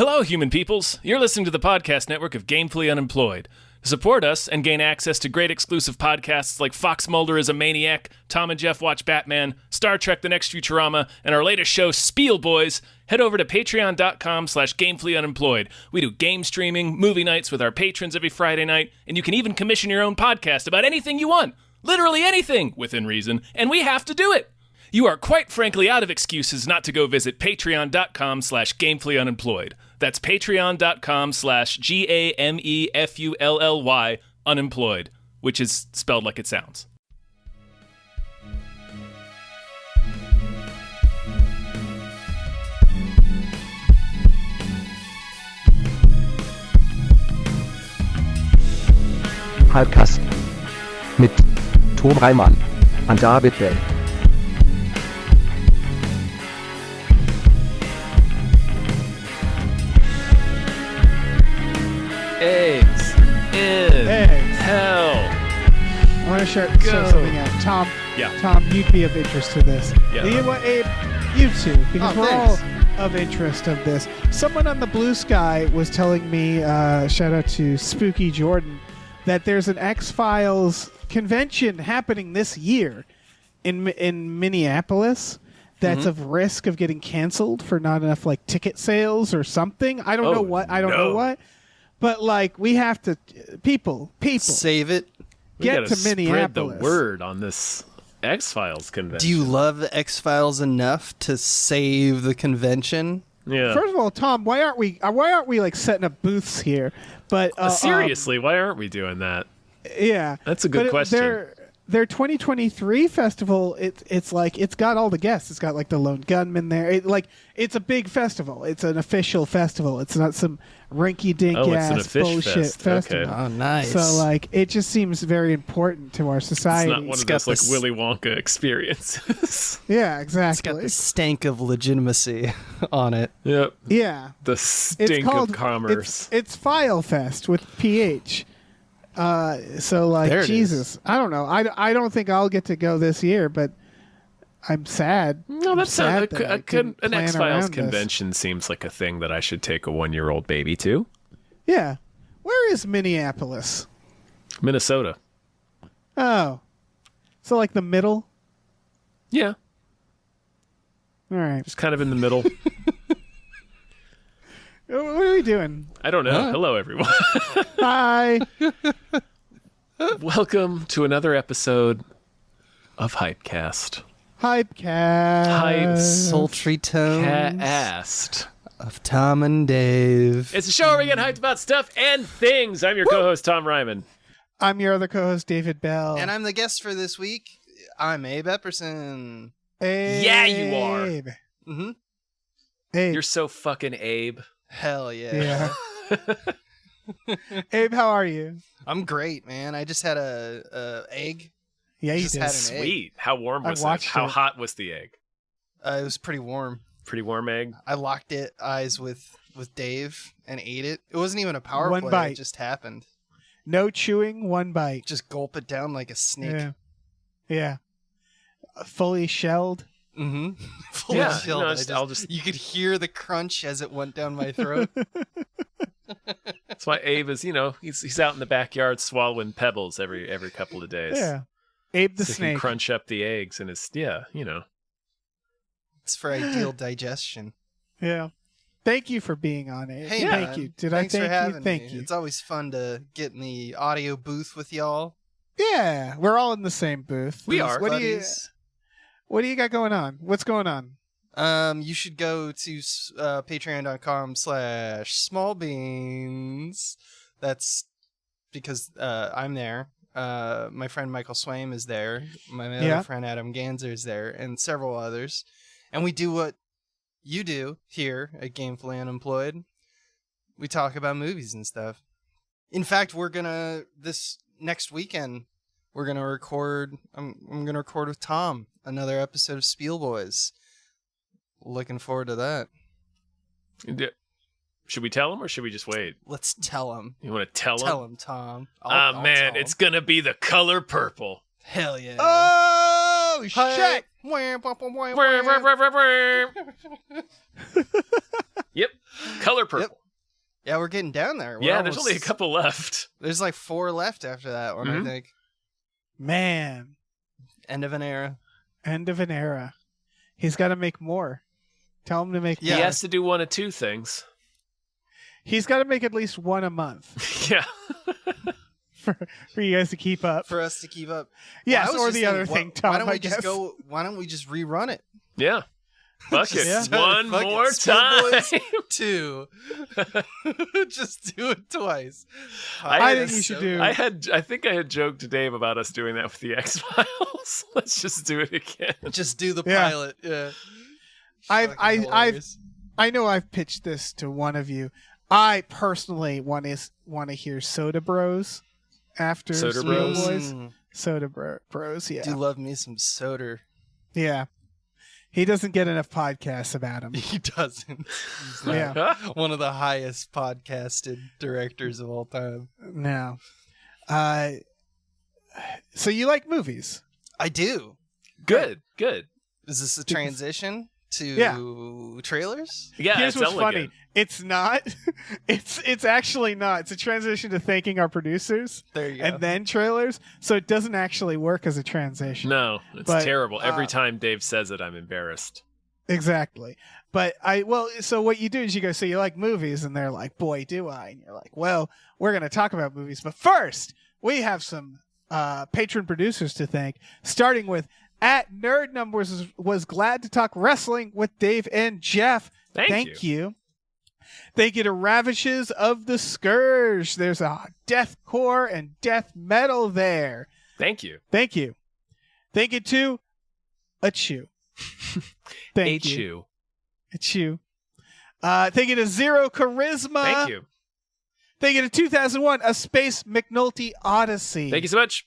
Hello, human peoples. You're listening to the podcast network of Gamefully Unemployed. To support us and gain access to great exclusive podcasts like Fox Mulder is a Maniac, Tom and Jeff Watch Batman, Star Trek The Next Futurama, and our latest show, Spiel Boys, head over to patreon.com/gamefullyunemployed. We do game streaming, movie nights with our patrons every Friday night, and you can even commission your own podcast about anything you want. Literally anything, within reason, and we have to do it. You are quite frankly out of excuses not to go visit patreon.com/gamefullyunemployed. That's patreon.com/GAMEFULLY unemployed, which is spelled like it sounds. Hypecast mit Tom Reimann und David Bell. Eggs in hell. I want to show something out. Tom, Tom, you'd be of interest to this. Yeah. You know what, Abe? You too, because we're all of interest of this. Someone on the Blue Sky was telling me, shout out to Spooky Jordan, that there's an X-Files convention happening this year in Minneapolis that's of risk of getting canceled for not enough like ticket sales or something. I don't know what. I don't know what. But like we have to people save it. Get to Minneapolis. Spread the word on this X-Files convention. Do you love the X-Files enough to save the convention? Yeah. First of all, Tom, why aren't we like setting up booths here? But seriously, why aren't we doing that? Yeah, that's a good question. Their 2023 festival, it's like it's got all the guests. It's got like the Lone Gunman there. It's a big festival. It's an official festival. It's not some rinky-dink ass bullshit festival. Okay. Oh, nice. So like it just seems very important to our society. It's not one of those like Willy Wonka experiences. Yeah, exactly. It's got the stank of legitimacy on it. Yep. Yeah. The stink of commerce. It's File Fest with PH. So like Jesus, I don't know. I don't think I'll get to go this year, but I'm sad. No, that's sad an X-Files convention seems like a thing that I should take a 1-year-old baby to. Yeah. Where is Minneapolis? Minnesota. Oh. So like the middle? Yeah. All right. Just kind of in the middle. What are we doing? I don't know. Huh? Hello, everyone. Hi. Welcome to another episode of Hypecast. Hypecast. Sultry tones Cast of Tom and Dave. It's a show where we get hyped about stuff and things. I'm your co-host, Tom Ryman. I'm your other co-host, David Bell. And I'm the guest for this week. I'm Abe Epperson. Abe. Yeah, you are. Mm-hmm. Abe. You're so fucking Abe. Hell yeah. Abe, how are you? I'm great, man. I just had a egg. Yeah, you just did. had an Sweet. egg. How warm was it? How hot was the egg? It was pretty warm. Pretty warm egg. I locked eyes with Dave and ate it. It wasn't even a power One play. bite. It just happened. No chewing, one bite. Just gulp it down like a snake. Yeah. Fully shelled. Mm-hmm. Fully Yeah, shelled. no, You could hear the crunch as it went down my throat. That's why Abe is, he's out in the backyard swallowing pebbles every couple of days. Yeah. Abe the so snake. He can crunch up the eggs and It's for ideal digestion. Yeah. Thank you for being on, Abe. Hey, Thank man. you. Did Thanks I for thank having you? Thank me. you. It's always fun to get in the audio booth with y'all. Yeah. We're all in the same booth. We are. What do you got going on? What's going on? You should go to patreon.com/smallbeans. That's because I'm there. My friend Michael Swaim is there. My other friend Adam Ganzer is there, and several others. And we do what you do here at Gamefully Unemployed. We talk about movies and stuff. In fact, this next weekend, we're gonna record. I'm gonna record with Tom another episode of Spiel Boys. Looking forward to that. Should we tell him or should we just wait? Let's tell him. You want to tell him? Tell him, Tom. I'll man, it's gonna be the color purple. Hell yeah. Oh, shit! Yep. Color purple. Yep. Yeah, we're getting down there. There's only a couple left. There's like 4 left after that one, I think. Man. End of an era. End of an era. He's got to make more. Tell him to make more. He has to do one of two things. He's got to make at least one a month. Yeah. for you guys to keep up. For us to keep up. Yes, well, or the other thing, Tom, why don't we just rerun it? Yeah. Fuck it. One Fuck more it. Spill time. Boys 2. Just do it twice. I think you should do. I think I had joked to Dave about us doing that with the X-Files. Let's just do it again. Just do the pilot. Yeah. I know I've pitched this to one of you. I personally want to hear Soda Bros after Soda Spill Bros? Boys. Soda Bros, yeah. Do love me some soda. Yeah. He doesn't get enough podcasts about him. He doesn't. He's not Yeah. one of the highest podcasted directors of all time. No. So you like movies? I do. Good. Is this a transition to trailers? Yeah, Here's it's what's elegant. funny. It's not. It's actually not. It's a transition to thanking our producers There you go. and then trailers. So it doesn't actually work as a transition. No, it's But, terrible. Every time Dave says it, I'm embarrassed. Exactly. But so what you do is you go, so you like movies, and they're like, boy, do I. And you're like, well, we're going to talk about movies. But first, we have some patron producers to thank, starting with at Nerd Numbers was glad to talk wrestling with Dave and Jeff. Thank you. Thank you to Ravishes of the Scourge. There's a deathcore and death metal there. Thank you. Thank you. Thank you to Achu. Thank you. Achu. Thank you to Zero Charisma. Thank you. Thank you to 2001, A Space McNulty Odyssey. Thank you so much.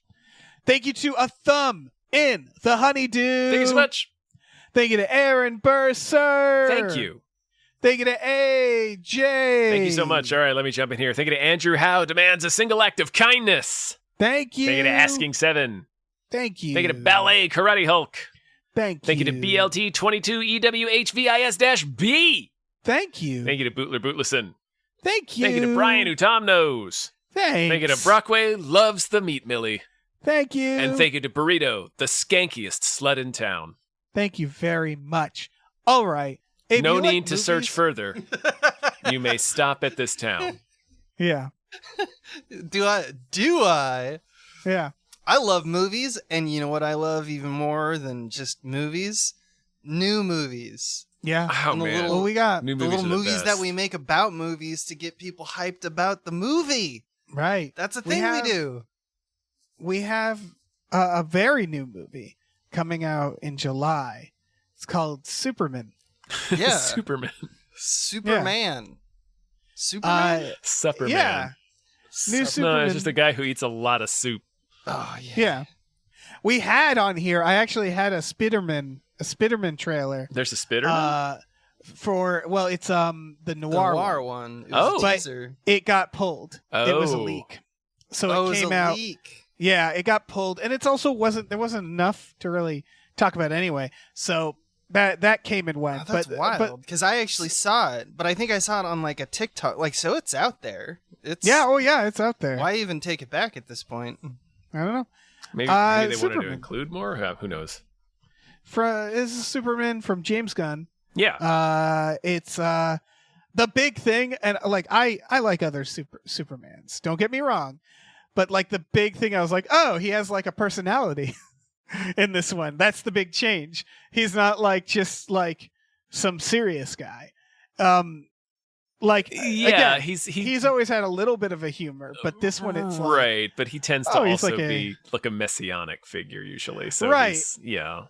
Thank you to A Thumb in the Honeydew. Thank you so much. Thank you to Aaron Burser. Thank you. Thank you to AJ. Thank you so much. All right, let me jump in here. Thank you to Andrew Howe demands a single act of kindness. Thank you. Thank you to Asking Seven. Thank you. Thank you to Ballet Karate Hulk. Thank you to BLT 22 EWHVIS-B. Thank you. Thank you to Bootler Bootlesson. Thank you. Thank you to Brian, who Tom knows. Thanks. Thank you to Brockway loves the meat millie. Thank you. And thank you to Burrito, the skankiest slut in town. Thank you very much. All right. If no you need like to movies- search further. You may stop at this town. Yeah. Do I? Yeah. I love movies, and you know what I love even more than just movies? New movies. Yeah. Oh, And the man. little- What we got? New The movies little are the movies best. that we make about movies to get people hyped about the movie. Right. That's a thing we do. We have a very new movie coming out in July. It's called Superman. Yeah. Superman. Superman. Superman? Superman. Yeah. New Superman. No, it's just a guy who eats a lot of soup. Oh, yeah. Yeah. We had on here, I actually had a Spiderman trailer. There's a Spiderman? It's the The noir, one. one. It Oh. was a But- teaser. It got pulled. It was a Oh. leak. So Oh, it it was came a out. leak. Yeah, it got pulled, and it's also there wasn't enough to really talk about anyway. So that came and went. Oh, that's but wild. Because I actually saw it, but I think I saw it on like a TikTok. Like, so it's out there. It's it's out there. Why even take it back at this point? I don't know. Maybe they wanted to Superman. include more? Who knows? This is Superman from James Gunn. Yeah. It's the big thing, and like I like other Supermans. Don't get me wrong, but like the big thing, I was like, oh, he has like a personality in this one. That's the big change. He's not like just like some serious guy. Again, he's always had a little bit of a humor, but this one it's like, right, but he tends to he's also like be like a messianic figure usually. So Right. yeah.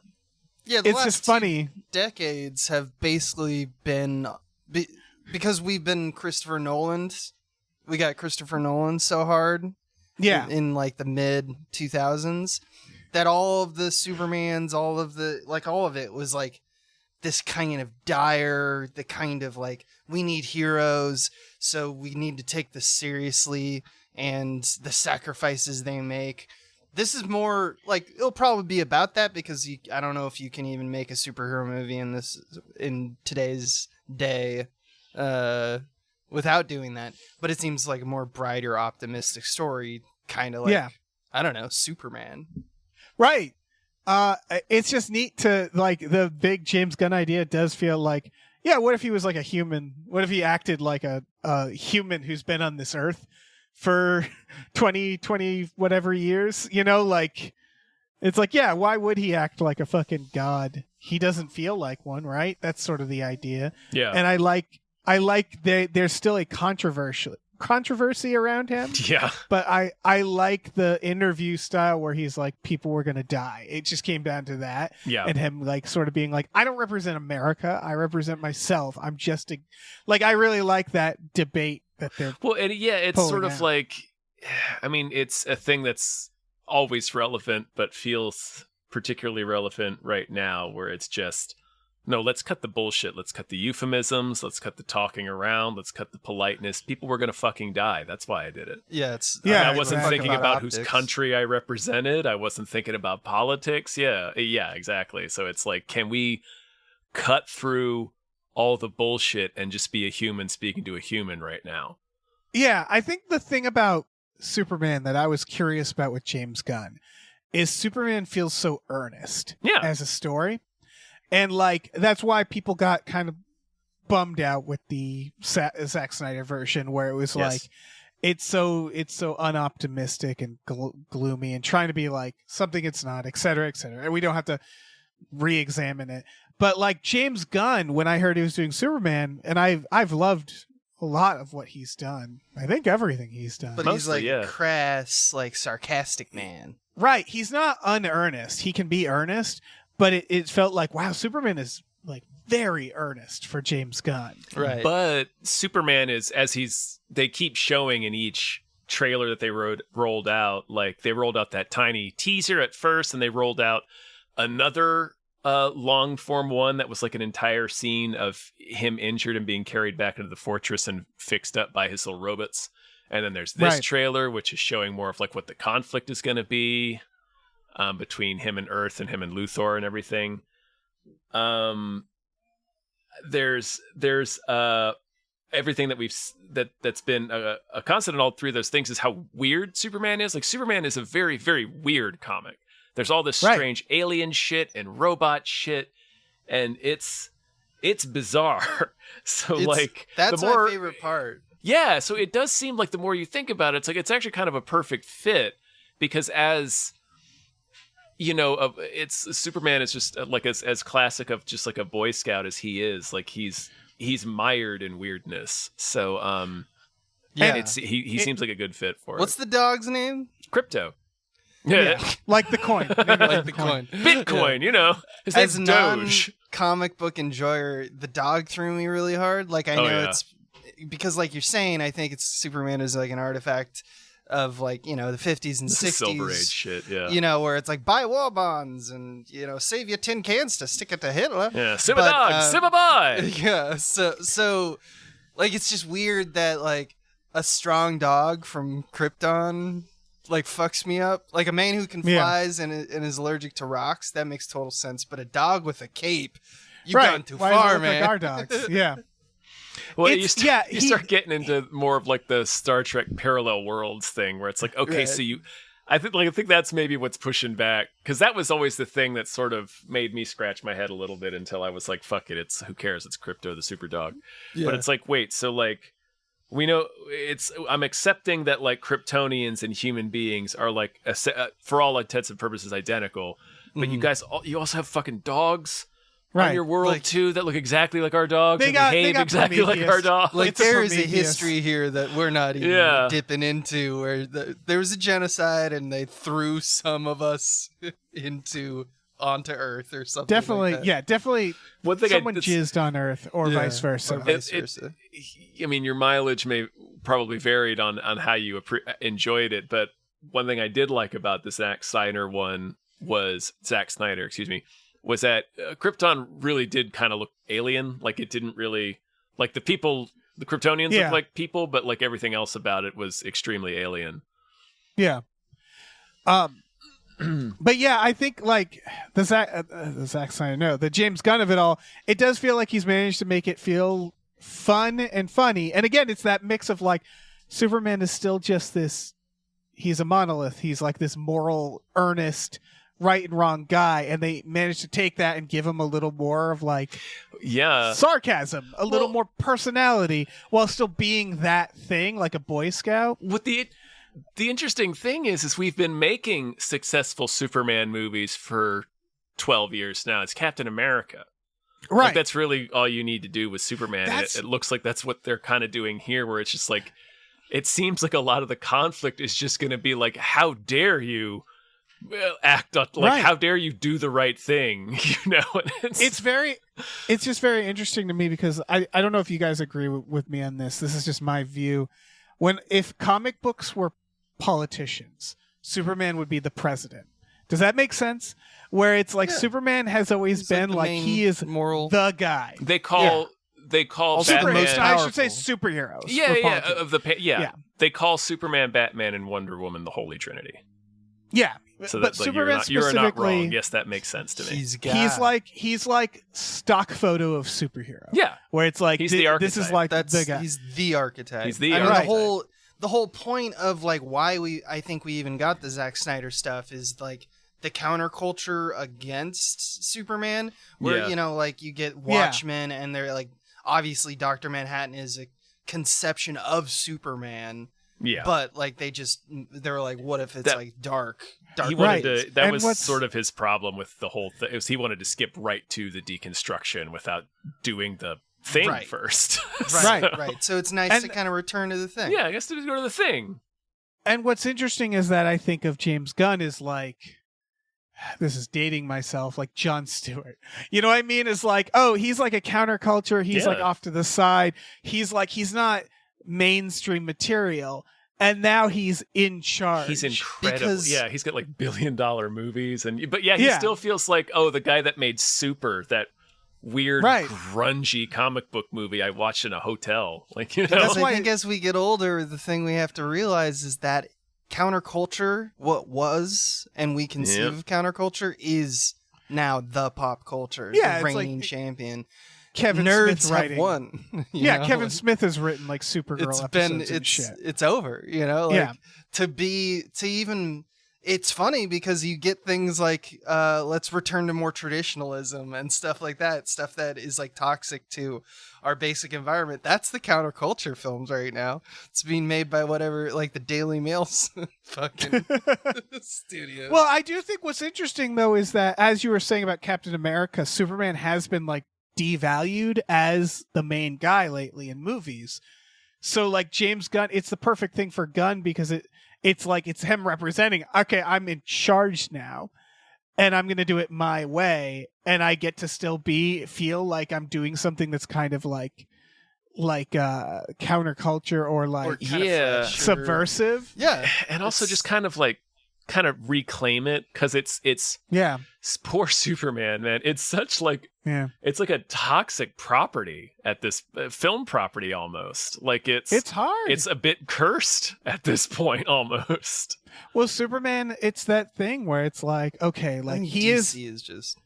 Yeah, the it's last just funny. 2 decades have basically been because we've been Christopher Nolan. We got Christopher Nolan so hard. Yeah, In like the mid 2000s, that all of the Supermans, all of it was like this kind of dire, the kind of like, we need heroes, so we need to take this seriously, and the sacrifices they make. This is more like, it'll probably be about that, because I don't know if you can even make a superhero movie in today's day without doing that. But it seems like a more brighter, optimistic story, kind of like, I don't know, Superman. Right. It's just neat to, like, the big James Gunn idea does feel like, yeah, what if he was like a human? What if he acted like a human who's been on this earth for 20 whatever years? You know, like, it's like, yeah, why would he act like a fucking god? He doesn't feel like one, right? That's sort of the idea. Yeah. And I like there's still a controversy around him. Yeah. But I like the interview style where he's like, people were going to die. It just came down to that. Yeah. And him like sort of being like, I don't represent America. I represent myself. I'm just I really like that debate that they're Well, and it's sort of out. like, I mean, it's a thing that's always relevant, but feels particularly relevant right now, where it's just, no, let's cut the bullshit. Let's cut the euphemisms. Let's cut the talking around. Let's cut the politeness. People were going to fucking die. That's why I did it. Yeah, it's I wasn't exactly. thinking about whose optics. country I represented. I wasn't thinking about politics. Yeah, exactly. So it's like, can we cut through all the bullshit and just be a human speaking to a human right now? Yeah, I think the thing about Superman that I was curious about with James Gunn is Superman feels so earnest as a story. And like that's why people got kind of bummed out with the Zack Snyder version, where it was like it's so unoptimistic and gloomy and trying to be like something it's not, et cetera, et cetera. And we don't have to re-examine it. But like James Gunn, when I heard he was doing Superman, and I've loved a lot of what he's done. I think everything he's done. But Mostly, he's like crass, like sarcastic man. Right. He's not unearnest. He can be earnest, but it felt like, wow, Superman is like very earnest for James Gunn. Right. But Superman is, they keep showing in each trailer that they rolled out, like they rolled out that tiny teaser at first, and they rolled out another long form one that was like an entire scene of him injured and being carried back into the fortress and fixed up by his little robots. And then there's this trailer, which is showing more of like what the conflict is going to be between him and Earth and him and Luthor and everything. There's everything that that's been a constant in all three of those things is how weird Superman is. Like Superman is a very, very weird comic. There's all this strange alien shit and robot shit, and it's bizarre. So that's the more, my favorite part. Yeah, so it does seem like the more you think about it, it's like it's actually kind of a perfect fit, because as you know, it's Superman is just like as classic of just like a Boy Scout as he is. Like he's mired in weirdness. So he seems like a good fit for it. What's the dog's name? Crypto. Yeah. Like the coin. Like the coin. Bitcoin, you know. His As name's a Doge. non-comic book enjoyer, the dog threw me really hard. Like I know it's because, like you're saying, I think it's Superman is like an artifact of like, you know, the 50s and 60s Silver Age shit, yeah. You know, where it's like buy war bonds and, you know, save your tin cans to stick it to Hitler. Yeah, Simba dog, Simba boy. Yeah, so like it's just weird that like a strong dog from Krypton like fucks me up. Like a man who can flies and is allergic to rocks, that makes total sense. But a dog with a cape, you've gone too far, man. Like our dogs. Yeah. Well, you start getting into more of like the Star Trek parallel worlds thing, where it's like, okay, so I think that's maybe what's pushing back, because that was always the thing that sort of made me scratch my head a little bit until I was like, fuck it, who cares? It's Crypto, the super dog. Yeah. But it's like, wait, so like we know I'm accepting that like Kryptonians and human beings are like for all intents and purposes identical, but you also have fucking dogs. On your world like, too, that look exactly like our dogs. They behave exactly like our dogs. Like there is a history here that we're not even dipping into, where there was a genocide and they threw some of us onto Earth or something. Definitely, like that. Definitely. One thing someone jizzed on Earth, or vice versa. I mean, your mileage may probably varied on how you enjoyed it, but one thing I did like about the Zack Snyder one was was that Krypton really did kind of look alien. Like it didn't really, like the Kryptonians look like people, but like everything else about it was extremely alien. Yeah. But yeah, I think like the Zack Snyder, the James Gunn of it all, it does feel like he's managed to make it feel fun and funny. And again, it's that mix of like Superman is still just this, he's a monolith. He's like this moral, earnest, right and wrong guy. And they managed to take that and give him a little more of like sarcasm, a little more personality while still being that thing like a Boy Scout. With the interesting thing is we've been making successful Superman movies for 12 years now. It's Captain America. Right. Like, that's really all you need to do with Superman. It looks like that's what they're kind of doing here, where it's just like, it seems like a lot of the conflict is just going to be like, how dare you act like, how dare you do the right thing? You know, it's just very interesting to me because I don't know if you guys agree with me on this. This is just my view. If comic books were politicians, Superman would be the president. Does that make sense? Where it's like Superman has always been like he is the guy. They call Batman. I should say superheroes. They call Superman, Batman, and Wonder Woman the Holy Trinity. Yeah, so but Superman you're not wrong. specifically, Yes, that makes sense to me. He's like stock photo of superhero. Yeah, where it's like he's the archetype. This is like the guy. He's the archetype. He's the archetype. The whole point of like why I think we even got the Zack Snyder stuff is like the counterculture against Superman, where you know, like you get Watchmen, and they're like, obviously Dr. Manhattan is a conception of Superman. Yeah, but like they were like, what if it's like dark? He wanted to. That was sort of his problem with the whole thing. He wanted to skip right to the deconstruction without doing the thing first. Right. So it's nice to kind of return to the thing. Yeah, I guess to go to the thing. And what's interesting is that I think of James Gunn as like, this is dating myself, like Jon Stewart. You know what I mean? It's like, oh, he's like a counterculture. He's like off to the side. He's not mainstream material. And now he's in charge. He's incredible. He's got like $1 billion movies, but he still feels like, oh, the guy that made Super, that weird grungy comic book movie I watched in a hotel. Like, you know, I think as we get older, the thing we have to realize is that counterculture, what was and we conceive of counterculture, is now the pop culture, the reigning champion. Kevin Nerds Smith have won. Kevin Smith has written like Supergirl episodes and shit. It's over, you know? Like, it's funny because you get things like let's return to more traditionalism and stuff like that, stuff that is like toxic to our basic environment. That's the counterculture films right now. It's being made by whatever, like the Daily Mail's fucking studio. Well, I do think what's interesting though is that, as you were saying about Captain America, Superman has been like devalued as the main guy lately in movies. So like James Gunn, it's the perfect thing for Gunn because it's like it's him representing, okay, I'm in charge now and I'm going to do it my way, and I get to still feel like I'm doing something that's kind of like counterculture or like subversive. Yeah. And also just kind of reclaim it, because it's poor Superman, man. It's such like it's like a toxic property at this film property almost. Like it's hard. It's a bit cursed at this point almost. Well, Superman, it's that thing where it's like, okay, like DC is just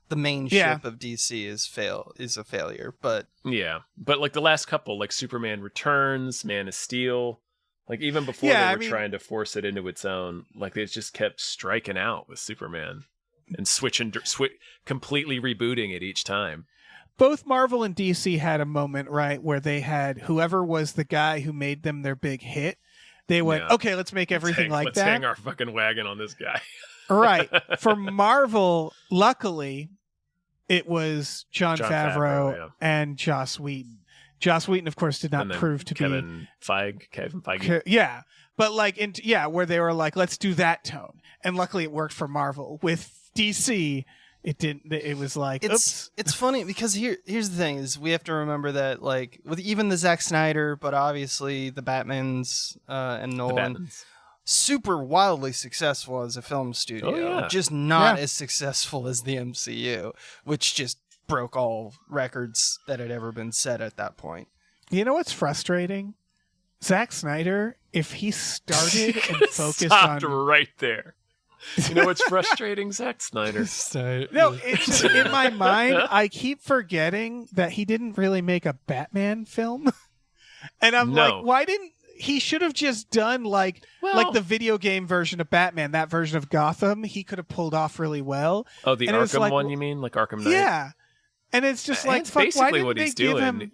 the main ship of DC is a failure, but like the last couple, like Superman Returns, Man of Steel. Like, even before they were trying to force it into its own, like, they just kept striking out with Superman and completely rebooting it each time. Both Marvel and DC had a moment, right, where they had whoever was the guy who made them their big hit. They went, okay, let's make everything let's that. Let's hang our fucking wagon on this guy. Right. For Marvel, luckily, it was Jon Favreau and Joss Whedon. Joss Whedon, of course, did not prove to Kevin Feige. Yeah. But like, where they were like, let's do that tone. And luckily it worked for Marvel. With DC, it didn't. It was like, oops. It's funny because here's the thing is we have to remember that like with even the Zack Snyder, but obviously the Batmans and Nolan, super wildly successful as a film studio, just not as successful as the MCU, which just broke all records that had ever been set at that point. You know what's frustrating? Zack Snyder, if he started and focused on right there. You know what's frustrating, Zack Snyder? No, it's just in my mind. I keep forgetting that he didn't really make a Batman film, and I'm like, why didn't he? Should have just done like the video game version of Batman, that version of Gotham. He could have pulled off really well. Oh, the Arkham one, you mean, like Arkham Knight? Yeah, and it's just like, fuck, basically what he's doing.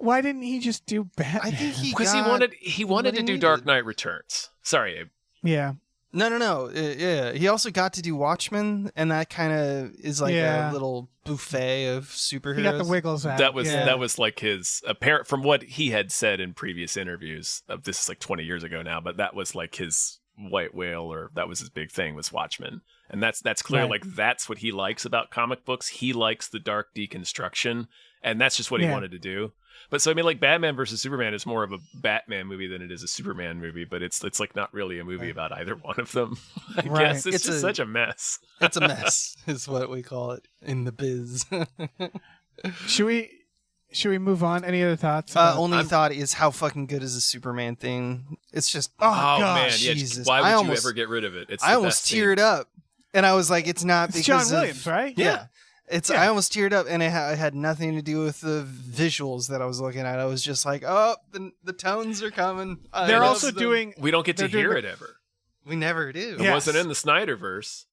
Why didn't he just do Batman? I think because he wanted to do Dark Knight Returns. Sorry, Abe. Yeah. No. Yeah, he also got to do Watchmen, and that kind of is like a little buffet of superheroes. He got the wiggles out. That was like his apparent from what he had said in previous interviews. This is like 20 years ago now, but that was like his white whale, or that was his big thing, was Watchmen, and that's clear. Right. Like that's what he likes about comic books. He likes the dark deconstruction, and that's just what he wanted to do. But so I mean, like Batman versus Superman is more of a Batman movie than it is a Superman movie. But it's like not really a movie about either one of them. I guess it's just such a mess. It's a mess, is what we call it in the biz. Should we move on? Any other thoughts? Only thought is how fucking good is the Superman thing? It's just gosh, man, Jesus! Why would you ever get rid of it? I almost teared up, and I was like, it's not because John Williams, right? Yeah. I almost teared up, and it had nothing to do with the visuals that I was looking at. I was just like, oh, the tones are coming. They're also doing... We don't get to hear it ever. We never do. It wasn't in the Snyderverse.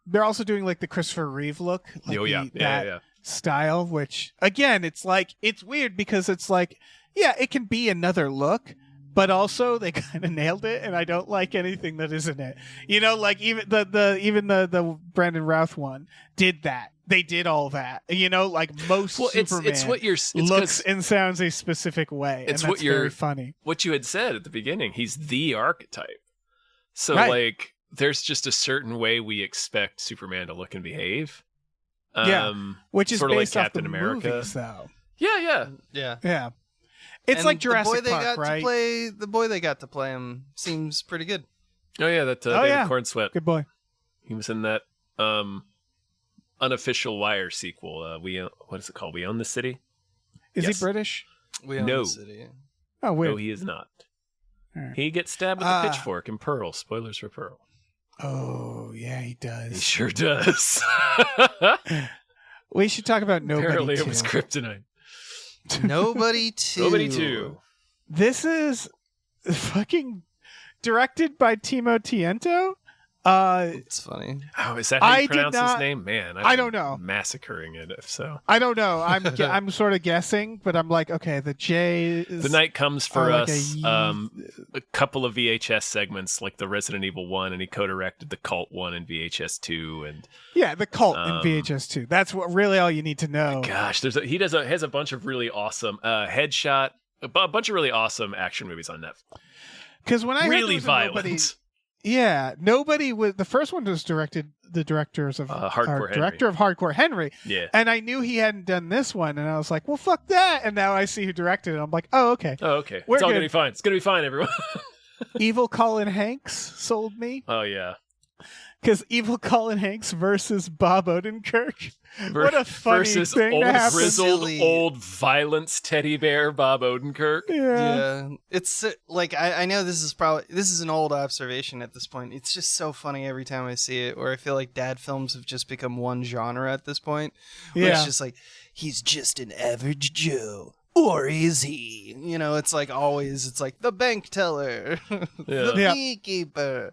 They're also doing like the Christopher Reeve look. Like that style, which, again, it's like, it's weird because it's like, yeah, it can be another look, but also they kind of nailed it, and I don't like anything that isn't it. You know, like even the Brandon Routh one did that. They did all that, you know, like most Superman it's what looks and sounds a specific way. It's and that's very funny. What you had said at the beginning, he's the archetype. So like, there's just a certain way we expect Superman to look and behave. Which is sort based of like off Captain the America. movies, though. Yeah. It's and like Jurassic Park, right? The boy they got to play him seems pretty good. Oh yeah, that David Cornsweet. Good boy. He was in that unofficial Wire sequel. What is it called? We Own the City. Is he British? We Own the City. Oh, weird. No, he is not. Right. He gets stabbed with a pitchfork in Pearl. Spoilers for Pearl. Oh yeah, he does. He sure does. We should talk about Nobody. Apparently, too. it was kryptonite. Nobody 2. Nobody 2. This is fucking directed by Timo Tiento. It's funny. Oh, is that how you pronounce his name? Man, I don't know. Massacring it, if so. I don't know. I'm sort of guessing, but I'm like, okay, the J is... The Night Comes for like Us, a couple of VHS segments, like the Resident Evil 1, and he co-directed the Cult 1 and VHS 2. And yeah, the Cult in VHS 2. That's what really all you need to know. Gosh, he has a bunch of really awesome Headshot, a bunch of really awesome action movies on Netflix. Because when I really heard violent. Nobody was... The first one was directed... The director of Hardcore Henry. Yeah. And I knew he hadn't done this one, and I was like, well, fuck that. And now I see who directed it. I'm like, oh, okay. Oh, okay. It's all going to be fine. It's going to be fine, everyone. Evil Colin Hanks sold me. Oh, yeah. Because Evil Colin Hanks versus Bob Odenkirk. What a funny thing old, to happen. Grizzled, old violence teddy bear Bob Odenkirk. Yeah. It's like, I know this is an old observation at this point. It's just so funny every time I see it, where I feel like dad films have just become one genre at this point. Where it's just like, he's just an average Joe. Or is he? You know, it's like always, it's like the bank teller, the beekeeper,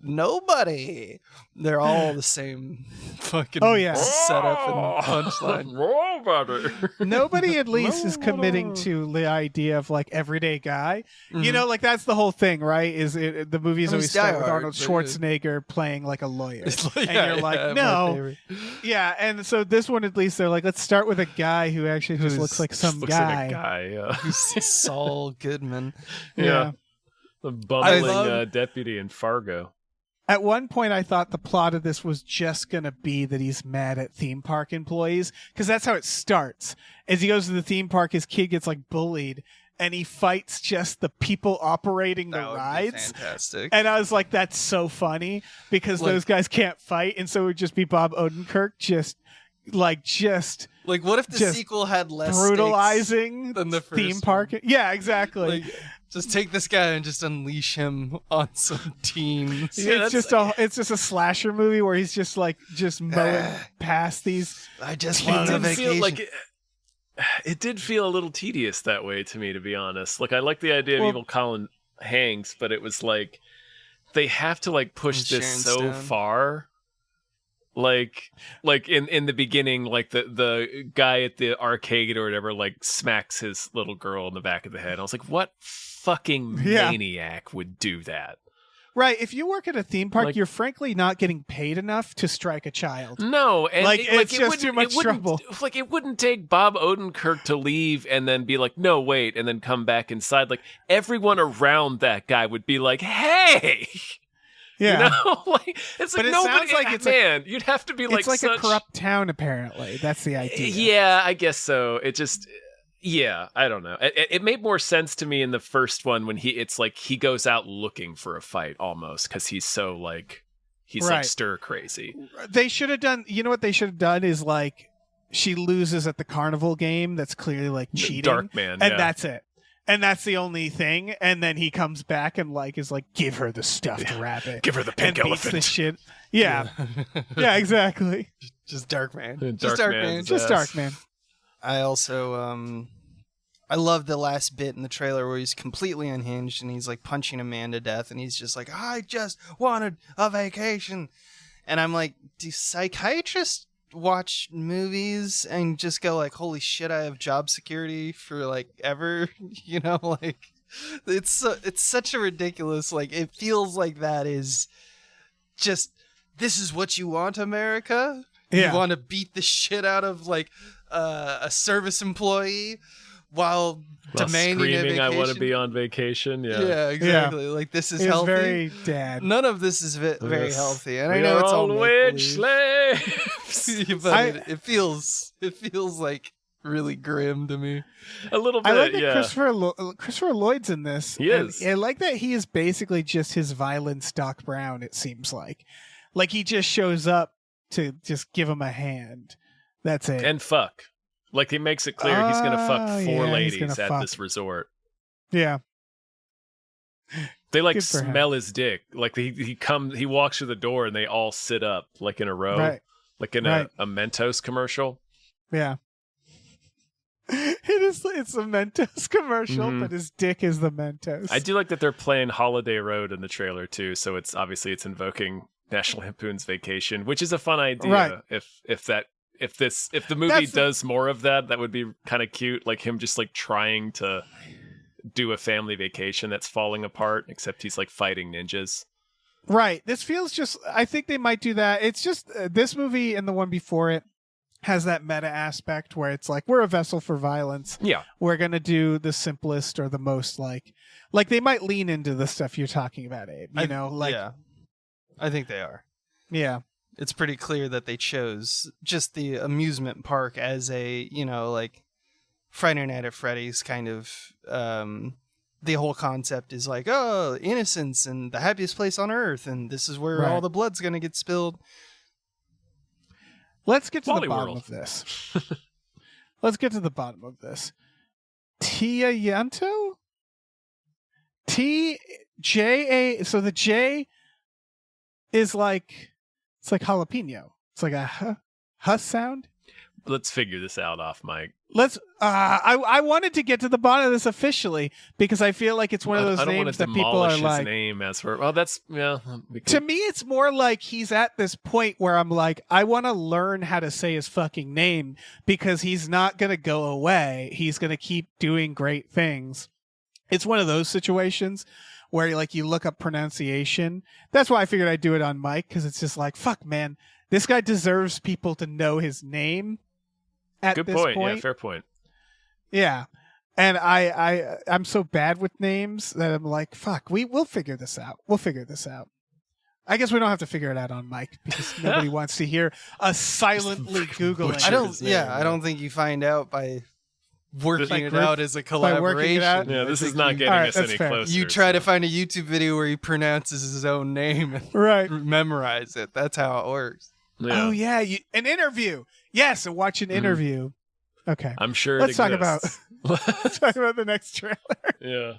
nobody. They're all the same fucking setup and punchline. Nobody at least is committing to the idea of like everyday guy. Mm-hmm. You know, like that's the whole thing, right? Is it the movies always start with Arnold Schwarzenegger playing like a lawyer. And you're like, no. Yeah, and so this one at least they're like, let's start with a guy who actually just looks like some guy. Like a guy, Saul Goodman. Yeah. The bumbling deputy in Fargo. At one point, I thought the plot of this was just going to be that he's mad at theme park employees, because that's how it starts. As he goes to the theme park, his kid gets like bullied, and he fights just the people operating the rides. Fantastic. And I was like, that's so funny, because those guys can't fight, and so it would just be Bob Odenkirk just like, what if the sequel had less brutalizing than the first theme park? one? Yeah, exactly. Just take this guy and just unleash him on some teens. Yeah, it's just a slasher movie where he's just mowing past these. I just want a vacation. It did feel a little tedious that way to me, to be honest. Like, I like the idea of Evil Colin Hanks, but it was like they have to like push this so far. Like in the beginning, like the guy at the arcade or whatever, like smacks his little girl in the back of the head. I was like, what fucking maniac would do that? Right. If you work at a theme park, you're frankly not getting paid enough to strike a child. No, and it's just too much trouble. Like, it wouldn't take Bob Odenkirk to leave and then be like, no, wait, and then come back inside. Like, everyone around that guy would be like, hey. Yeah. You know? Like, it's like, nobody, like it's man, you'd have to be like, it's like a corrupt town, apparently. That's the idea. Yeah, I guess so. It just, yeah, I don't know. It made more sense to me in the first one when he goes out looking for a fight almost, because he's so like, he's like stir crazy. They should have done, you know what they should have done is like, she loses at the carnival game that's clearly like cheating. Darkman, and that's it. And that's the only thing. And then he comes back and like is like, give her the stuffed rabbit. Give her the pink elephant. The shit. Yeah. Yeah, exactly. Just Darkman. Just Darkman. I also I love the last bit in the trailer where he's completely unhinged and he's like punching a man to death and he's just like, I just wanted a vacation. And I'm like, do psychiatrists watch movies and just go like, holy shit, I have job security for like ever? You know, like it's such a ridiculous, like it feels like that is just, this is what you want, America? You want to beat the shit out of like a service employee while demanding screaming, a vacation? I want to be on vacation. Yeah, exactly. Like, this is healthy. Very dad. None of this is very healthy, and we I know it's all wage slaves, but it feels like really grim to me. A little bit. I like that Christopher Lloyd's in this. He is. I like that he is basically just his violent Doc Brown. It seems like he just shows up to just give him a hand. That's it. And fuck. Like, he makes it clear he's going to fuck four ladies at this resort. Yeah. They like smell his dick. Like, he walks through the door and they all sit up like in a row. Right. Like in a Mentos commercial. Yeah. It's a Mentos commercial, but his dick is the Mentos. I do like that they're playing Holiday Road in the trailer too, so it's invoking National Lampoon's Vacation, which is a fun idea. Right. If the movie does more of that, that would be kind of cute. Like him just like trying to do a family vacation that's falling apart, except he's like fighting ninjas. Right. This feels just, I think they might do that. It's just this movie and the one before it has that meta aspect where it's like, we're a vessel for violence. Yeah. We're going to do the simplest or the most like they might lean into the stuff you're talking about, Abe. Yeah. I think they are. Yeah. It's pretty clear that they chose just the amusement park as a, like Friday Night at Freddy's kind of, the whole concept is like, oh, innocence and the happiest place on earth. And this is where all the blood's going to get spilled. Let's get to the bottom of this. Let's get to the bottom of this. Tia Yanto? TJA. So the J is like, it's like jalapeno. It's like a huh sound. Let's figure this out off mic. I wanted to get to the bottom of this officially because I feel like it's one of those names that people are like. His name as for, well, that's, yeah. To me, it's more like he's at this point where I'm like, I want to learn how to say his fucking name because he's not going to go away. He's going to keep doing great things. It's one of those situations where like you look up pronunciation. That's why I figured I'd do it on mic because it's just like, fuck, man, this guy deserves people to know his name. Good point. Yeah, fair point. Yeah. And I'm so bad with names that I'm like, fuck, we'll figure this out. We'll figure this out. I guess we don't have to figure it out on mic because nobody wants to hear us silently Googling. I don't think you find out by working it out as a collaboration. Yeah, this is not getting us any closer. You try to find a YouTube video where he pronounces his own name and memorize it. That's how it works. Yeah. Oh yeah, an interview. Yes, and watch an interview. Okay, I'm sure. Let's talk about the next trailer. Yeah.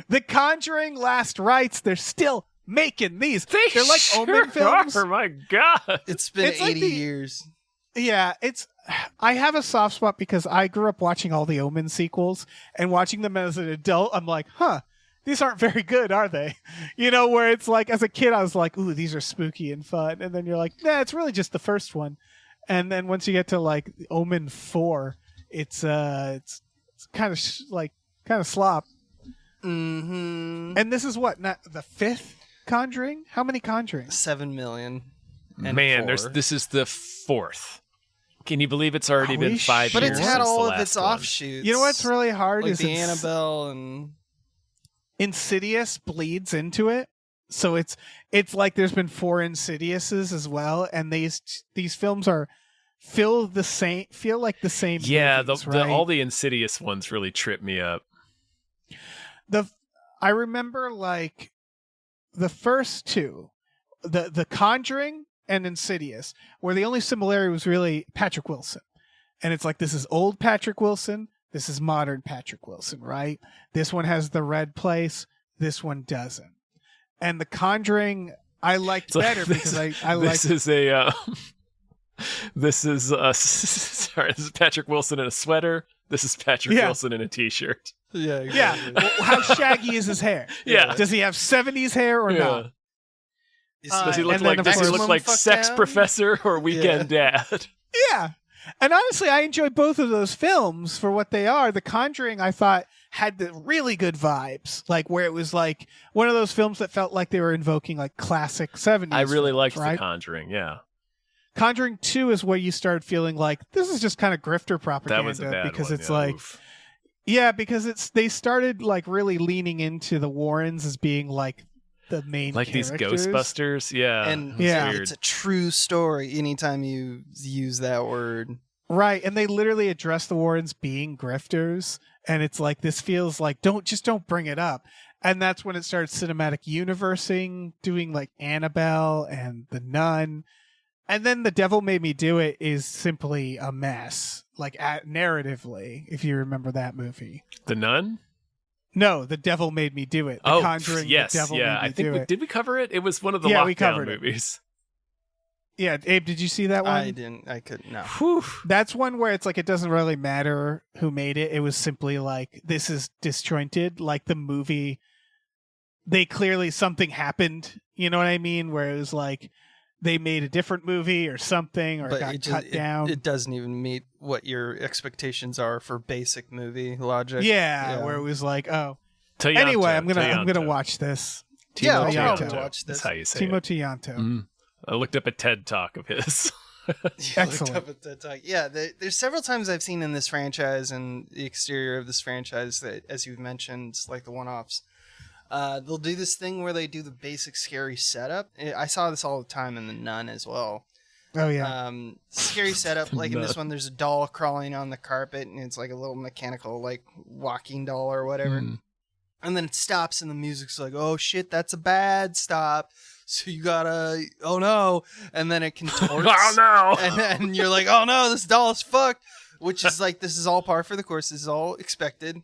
The Conjuring Last Rites, they're still making these. They're like sure Omen films. are, my God. It's been It's 80 like the- years. Yeah, I have a soft spot because I grew up watching all the Omen sequels, and watching them as an adult, I'm like, these aren't very good, are they? You know, where it's like, as a kid, I was like, ooh, these are spooky and fun. And then you're like, nah, it's really just the first one. And then once you get to like Omen 4, it's kind of kind of slop. Mm-hmm. And this is what, not the 5th Conjuring? How many Conjurings? 7 million. And Man, 4. this is the 4th. Can you believe it's already Holy been 5 shit. years? But it's had since all the of its last one? offshoots. You know what's really hard like is the Annabelle and Insidious bleeds into it. So it's like there's been 4 Insidiouses as well, and these films feel like the same. Yeah, movies, right? all the Insidious ones really trip me up. I remember like the first 2, the Conjuring and Insidious, where the only similarity was really Patrick Wilson, and it's like, this is old Patrick Wilson, this is modern Patrick Wilson, right? This one has the red place, this one doesn't. And the Conjuring I liked better because I like. This is sorry. This is Patrick Wilson in a sweater. This is Patrick Wilson in a t-shirt. yeah, Yeah. exactly. Well, how shaggy is his hair? Yeah. Does he have 70s hair or not? Does he and look then, like of does he course- look like Fuck Sex down? Professor or Weekend Dad? Yeah. And honestly, I enjoyed both of those films for what they are. The Conjuring, I thought, had the really good vibes, like where it was like one of those films that felt like they were invoking like classic 70s. I really films, liked right? The Conjuring. Yeah, Conjuring 2 is where you started feeling like this is just kind of grifter propaganda that was a bad because one. it's yeah, like oof. yeah, because they started like really leaning into the Warrens as being like the main like these characters. Ghostbusters. Yeah, And Yeah. weird. it's a true story anytime you use that word. Right, and they literally address the Warrens being grifters, and it's like this feels like don't bring it up. And that's when it starts cinematic universing, doing like Annabelle and The Nun. And then The Devil Made Me Do It is simply a mess, like narratively, if you remember that movie. The Nun. No, The Devil Made Me Do It. The Conjuring, yes, The Devil yeah. Made Me I think Do It. did we cover it? It was one of the Yeah, we lockdown covered it. movies. Yeah, Abe, did you see that one? I didn't. I couldn't. No. Whew. That's one where it's like it doesn't really matter who made it. It was simply like this is disjointed. Like the movie, they clearly something happened. You know what I mean? Where it was like they made a different movie or something, or it got cut down. It doesn't even meet what your expectations are for basic movie logic. yeah, where it was like, oh. Tayanto, Anyway, I'm gonna Tayanto. watch this. Yeah, I'll Tayanto. probably watch this. That's how you say Timo it. Tianto. Mm. I looked up a TED talk of his. Excellent. Yeah, there's several times I've seen in this franchise and the exterior of this franchise that, as you've mentioned, like the one-offs, they'll do this thing where they do the basic scary setup. I saw this all the time in The Nun as well. Oh yeah. Scary setup, like in this one, there's a doll crawling on the carpet, and it's like a little mechanical, like walking doll or whatever. Mm. And then it stops, and the music's like, "Oh shit, that's a bad stop." So you gotta, oh no, and then it contorts. Oh no! And then you're like, "Oh no, this doll is fucked," which is like, this is all par for the course. This is all expected,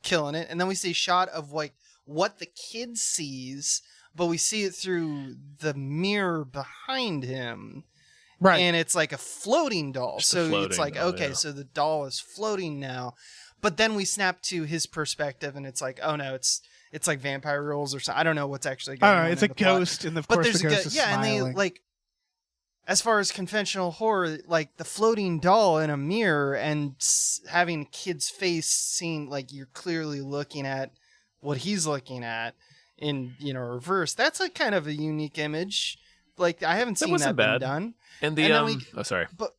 killing it. And then we see a shot of like what the kid sees, but we see it through the mirror behind him. Right. And it's like a floating doll. Just a So floating it's like, doll, okay, yeah. so the doll is floating now. But then we snap to his perspective, and it's like, oh no, it's like vampire rules or something. I don't know what's actually going I on. don't know. It's in a the plot. ghost, and of But course there's the a ghost ghost. is Yeah, smiling. and they like, as far as conventional horror, like the floating doll in a mirror and having a kid's face seen, like you're clearly looking at what he's looking at in, reverse. That's a kind of a unique image. Like I haven't That seen wasn't that been bad. done. And the And then oh sorry. But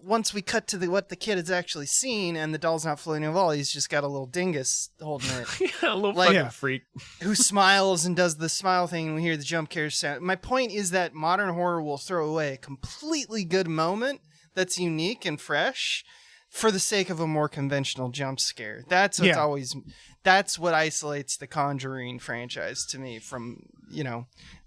once we cut to what the kid has actually seen, and the doll's not floating at all, he's just got a little dingus holding it, Yeah, a little Like- fucking Yeah. freak. who smiles and does the smile thing, and we hear the jump scare sound. My point is that modern horror will throw away a completely good moment that's unique and fresh for the sake of a more conventional jump scare. That's what's Yeah. that's what isolates the Conjuring franchise to me from,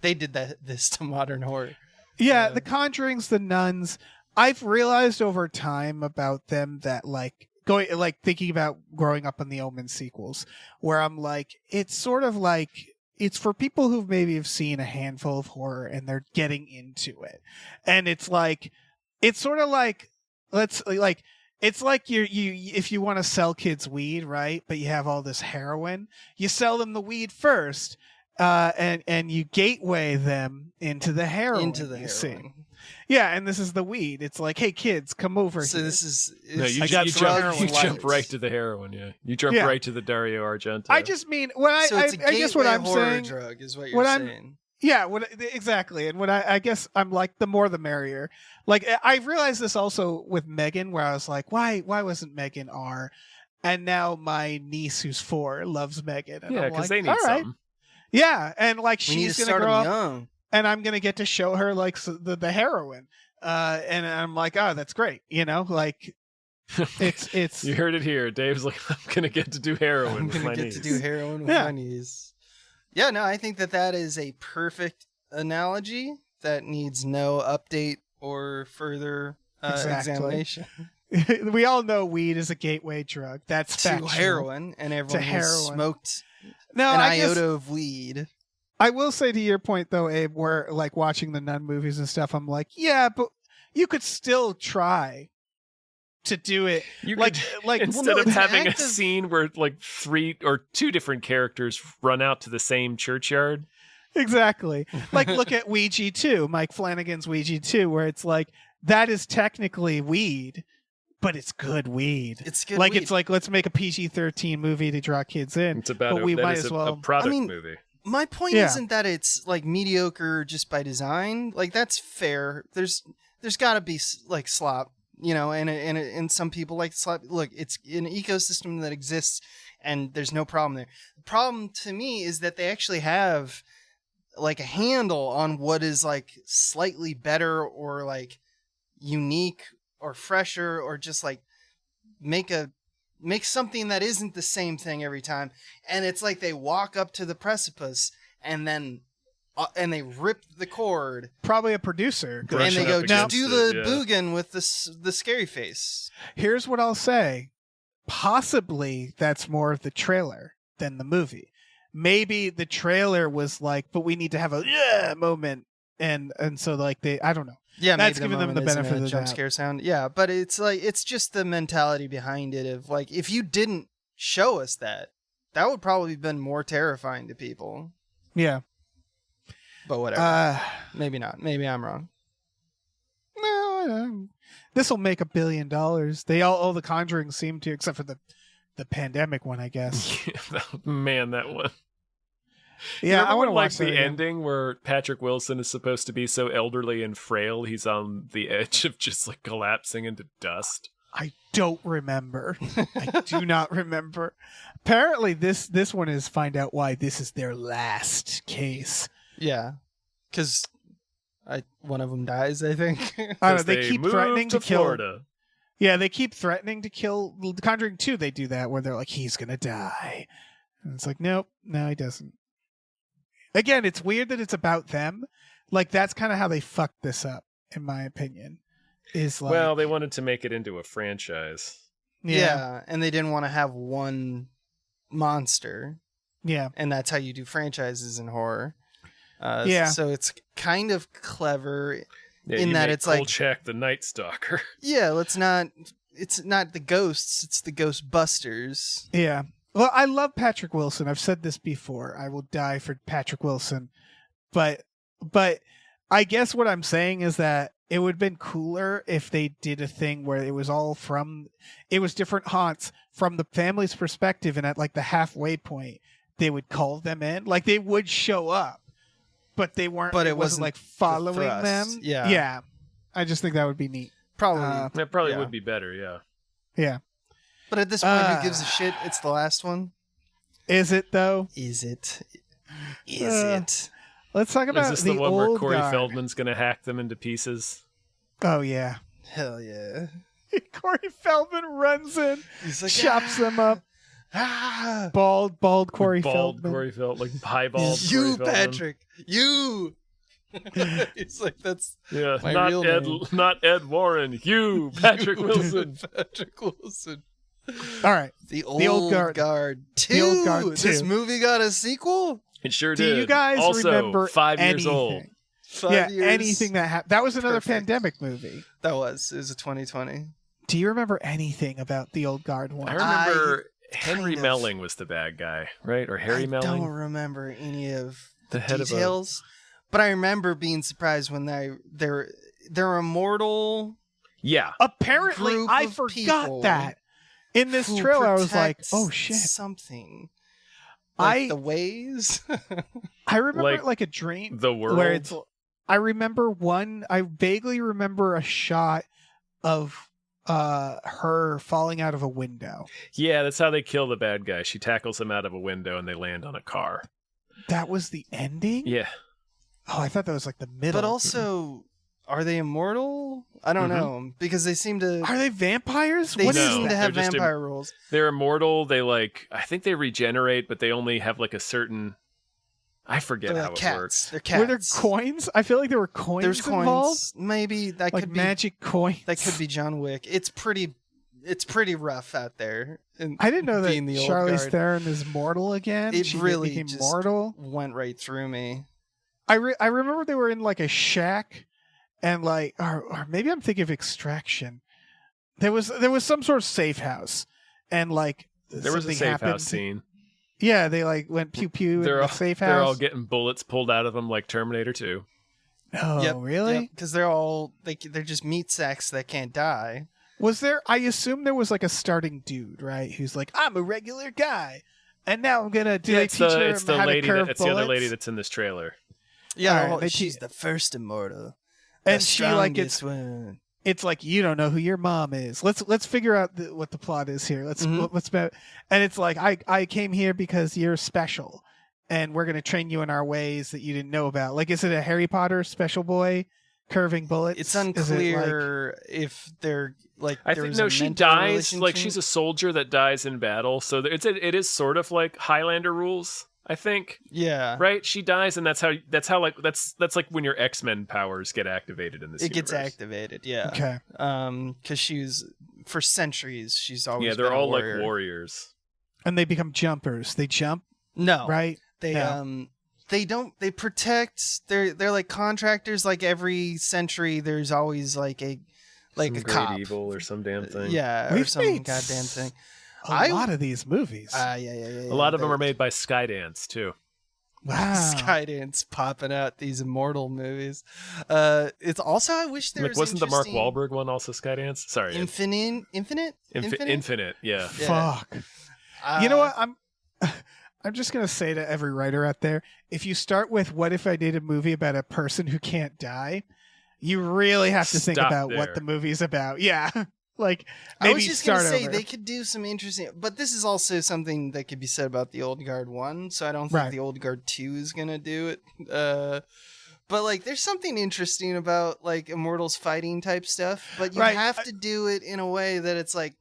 they did this to modern horror. Yeah, the Conjurings, the Nuns. I've realized over time about them that like thinking about growing up on the Omen sequels, where I'm like, it's sort of like it's for people who maybe have seen a handful of horror and they're getting into it, and it's sort of like it's like you if you want to sell kids weed, right? But you have all this heroin, you sell them the weed first, and you gateway them into the heroin. Into the heroin. See. Yeah, and this is the weed. It's like, hey kids, come over so here. this is you jump right to the heroin. Yeah, you jump right to the Dario Argento. I just mean when so it's a I guess what I'm horror saying. Drug is what you're saying. Yeah, exactly. And what I guess I'm like, the more the merrier. Like, I realized this also with Megan, where I was like, why wasn't Megan R? And now my niece, who's 4, loves Megan. And yeah, because they need something. Yeah, and like she's gonna grow up, young. and I'm gonna get to show her like the heroin. And I'm like, oh, that's great. Like it's. You heard it here. Dave's like, I'm gonna get to do heroin. I'm with gonna my get niece. to do heroin with my niece. Yeah, no, I think that is a perfect analogy that needs no update or further examination. We all know weed is a gateway drug. That's to factual. heroin, and everyone has smoked an iota of weed. I will say to your point, though, Abe, where like watching the Nun movies and stuff, I'm like, yeah, but you could still try to do it. Instead of having a scene where like 3 or 2 different characters run out to the same churchyard. Exactly. Like, look at Ouija 2, Mike Flanagan's Ouija 2, where it's like, that is technically weed, but it's good weed. It's good weed. It's like, let's make a PG-13 movie to draw kids in. It's about but we might as well. a product movie. My point isn't that it's like mediocre just by design. Like, that's fair. There's got to be like slop. And some people like slop. Look, it's an ecosystem that exists, and there's no problem there. The problem to me is that they actually have like a handle on what is like slightly better or like unique or fresher, or just like make something that isn't the same thing every time. And it's like they walk up to the precipice and then and they rip the cord. Probably a producer. And they go, just do the Boogan with the scary face. Here's what I'll say. Possibly that's more of the trailer than the movie. Maybe the trailer was like, but we need to have a moment. And so like I don't know. Yeah, that's giving them the benefit of the jump scare sound. Yeah, but it's like, it's just the mentality behind it of like, if you didn't show us that would probably have been more terrifying to people. Yeah. But whatever. Maybe not. Maybe I'm wrong. No, this will make $1 billion. They all the Conjuring seem to, except for the pandemic one, I guess. Man, that one. Yeah, I want to watch the ending where Patrick Wilson is supposed to be so elderly and frail, he's on the edge of just like collapsing into dust. I don't remember. I do not remember. Apparently, this one is find out why this is their last case. Yeah, because one of them dies, I think. I don't know, they keep threatening to kill. Florida. Yeah, they keep threatening to kill. The Conjuring 2, they do that, where they're like, he's going to die. And it's like, nope, no, he doesn't. Again, it's weird that it's about them. Like, that's kind of how they fucked this up, in my opinion. Is like, well, they wanted to make it into a franchise. Yeah, and they didn't want to have one monster. Yeah. And that's how you do franchises in horror. Yeah. So it's kind of clever in that it's like Kolchak the Night Stalker. Yeah, it's not the ghosts, it's the Ghostbusters. Yeah. Well, I love Patrick Wilson. I've said this before. I will die for Patrick Wilson. But I guess what I'm saying is that it would have been cooler if they did a thing where it was different haunts from the family's perspective, and at like the halfway point they would call them in. Like, they would show up, but they weren't. But it wasn't like following them. Yeah. Yeah. I just think that would be neat. Probably. That probably would be better. Yeah. Yeah. But at this point, who gives a shit? It's the last one. Is it though? Is it? Let's talk about Is this the one where Corey guard. Feldman's going to hack them into pieces? Oh yeah. Hell yeah. Corey Feldman runs in, he's like, chops them up. Bald Corey Feldman. Corey Feldman, like piebald. You, Corey Patrick. You. He's like, that's my real name. Not Ed Warren. You, Patrick Wilson. Patrick Wilson. All right. The Old Guard 2. The Old Guard 2. This movie got a sequel? It sure Do did. you guys also, remember 5 anything? years old. 5 years. Anything that happened. That was another Perfect. pandemic movie. It was a 2020. Do you remember anything about the Old Guard one? I remember Henry kind of. Melling was the bad guy, right? Or Harry I Melling? don't remember any of The head of a- details, but I remember being surprised when they're immortal. Yeah. Apparently, Group I of forgot people that. In this who trailer, I was like, protects oh shit. something. Like I the ways. I remember Like, it like a dream. The world. Where it's, I vaguely remember a shot of her falling out of a window. Yeah, that's how they kill the bad guy. She tackles him out of a window and they land on a car. That was the ending? Yeah. Oh, I thought that was like the middle. But also, are they immortal? I don't know, because they seem to. Are they vampires? They What is seem No, to have they're just vampire rules. They're immortal. They I think they regenerate, but they only have like a certain. I forget They're how like it cats. works. They're cats. Were there coins? I feel like there were coins There's coins. involved. Maybe that Like could be magic coins. That could be John Wick. It's pretty rough out there. I didn't know being that the Old Charlize Guard. Theron is mortal again. It She really became just mortal. went right through me. I remember they were in like a shack, and like, or maybe I'm thinking of Extraction. There was some sort of safe house, and like There was a something safe happened. house scene. Yeah, they like went pew pew in the safe house. They're all getting bullets pulled out of them like Terminator 2. Oh, really? Because they're just meat sacks that can't die. Was there? I assume there was like a starting dude, right? Who's like, I'm a regular guy, and now I'm gonna do. They It's teach the her it's the how lady to curve that, it's the other lady bullets? that's in this trailer. Yeah, All right, she's the first immortal. And the she like strongest one. it's like, you don't know who your mom is. Let's figure out what the plot is here. Let's and it's like, I came here because you're special, and we're gonna train you in our ways that you didn't know about. Like, is it a Harry Potter special boy curving bullets? It's Is it, unclear if they're like. I there think was no, a she mental dies. Like relationship. she's a soldier that dies in battle. So it is sort of like Highlander rules. I think. Yeah. Right? She dies, and that's how like that's like when your X-Men powers get activated in this. It gets universe. activated. Yeah. Okay. Because she's for centuries she's always Yeah, they're been a all warrior. like warriors. And they become jumpers. They jump, No. right? They No. they don't they protect they're like contractors. Like every century there's always like a Some a great cop. evil or some damn thing. Yeah, or We've some made goddamn thing. A lot of these movies. Yeah. A lot of them are made by Skydance too. Wow. Skydance popping out these immortal movies. It's also I wish there Like, was wasn't the Mark interesting- Wahlberg one also Skydance? Sorry, Infinite. Infinite. Yeah. Yeah. Fuck. You know what? I'm just gonna say to every writer out there: if you start with "What if I did a movie about a person who can't die," you really have to think Stop about there. what the movie's about. Yeah, like I maybe was just start gonna say over. they could do some interesting, but this is also something that could be said about the Old Guard 1. So I don't think Right. the Old Guard 2 is gonna do it. But like, there's something interesting about like Immortals fighting type stuff. But you Right. have to do it in a way that it's like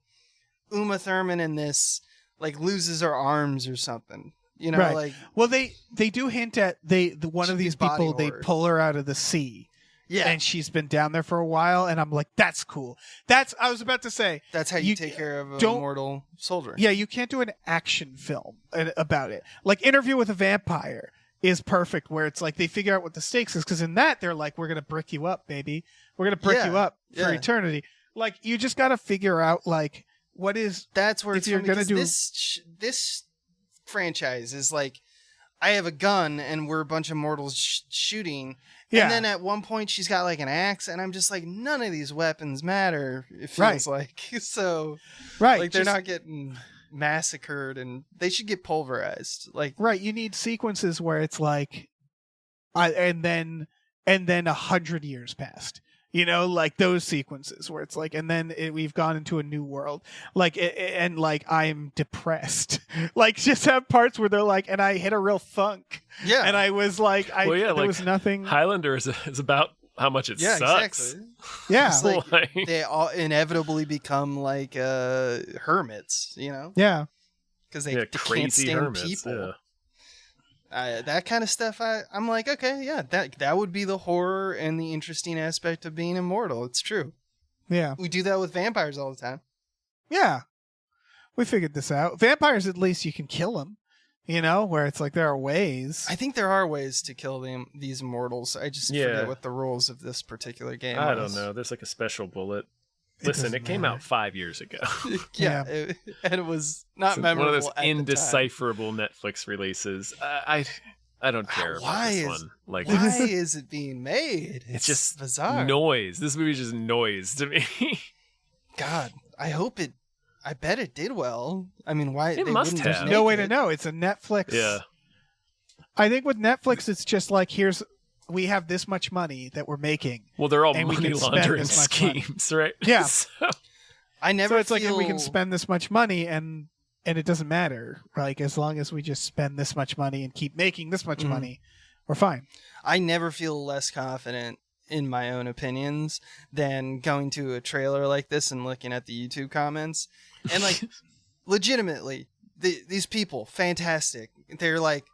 Uma Thurman in this like loses her arms or something. You know, Right. like Well, they do hint at one Should of be these body people. They horror. pull her out of the sea, yeah, and she's been down there for a while. And I'm like, that's cool. I was about to say, that's how you you take care of an don't- immortal soldier. yeah, you can't do an action film about it. Like Interview with a Vampire is perfect, where it's like they figure out what the stakes is, because in that they're like, we're gonna brick you up, baby. We're gonna brick you up for yeah. eternity. Like, you just gotta figure out like what is. That's where If it's you're funny, gonna 'cause do- this franchise is like, I have a gun and we're a bunch of mortals shooting. Yeah. And then at one point she's got like an axe, and I'm just like, none of these weapons matter. It feels Right. like so. Right. Like they're just- not getting massacred, and they should get pulverized. Like Right. You need sequences where it's like, and then 100 years passed. You know, like those sequences where it's like, and then we've gone into a new world. Like, and like I'm depressed. Like, just have parts where they're like, and I hit a real thunk, yeah, and I was like, there like, was nothing. Highlander is about how much it yeah, sucks. exactly. Yeah. It's like Like- they all inevitably become like hermits, you know, Yeah. because they yeah, can't crazy stand hermits. people. Yeah. That kind of stuff, I'm like, okay, yeah, that would be the horror and the interesting aspect of being immortal. It's true. Yeah. We do that with vampires all the time. Yeah. we figured this out. Vampires, at least you can kill them, where it's like there are ways. I think there are ways to kill these immortals. I just forget what the rules of this particular game I don't know. There's like a special bullet. Listen, it came out 5 years ago. And it was not memorable. One of those at indecipherable Netflix releases. I don't care about this one. Like, why is it being made? It's just bizarre noise. This movie is just noise to me. God, I bet it did well. I mean, why? It must have. There's no way to know. It's a Netflix. Yeah. I think with Netflix, it's just like, we have this much money that we're making. Well, they're all and we money can spend laundering this much money. schemes, right? Yeah. So it's like, and we can spend this much money and it doesn't matter. Like, as long as we just spend this much money and keep making this much money, we're fine. I never feel less confident in my own opinions than going to a trailer like this and looking at the YouTube comments. And like, legitimately, these people, fantastic. They're like,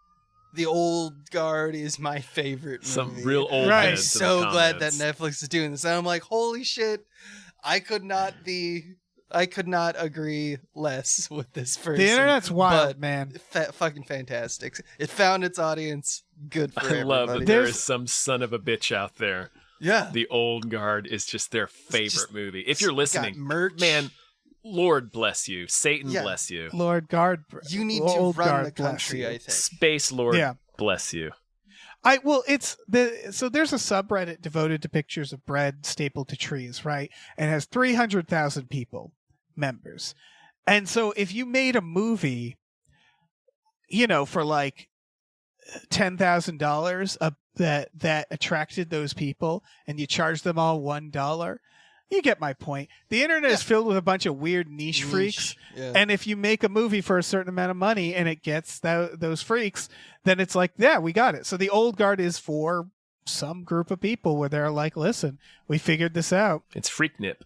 The Old Guard is my favorite movie. Some real old Right. I'm heads in so the glad that comments. Netflix is doing this. And I'm like, holy shit, I could not agree less with this person. The internet's wild, but man. fucking fantastic. It found its audience. Good for I everybody. love that there is some son of a bitch out there. Yeah. The Old Guard is just their favorite just- movie. If you're listening, got merch. man, Lord bless you. Satan bless you. Lord Guard. You need to Old run Guard, the bless country, you. I think. Space Lord bless you. So there's a subreddit devoted to pictures of bread stapled to trees, right? And it has 300,000 members. And so if you made a movie, for like $10,000 that attracted those people, and you charged them all $1, you get my point. The internet is filled with a bunch of weird niche freaks. Yeah. And if you make a movie for a certain amount of money and it gets those freaks, then it's like, yeah, we got it. So the Old Guard is for some group of people where they're like, listen, we figured this out. It's Freaknip.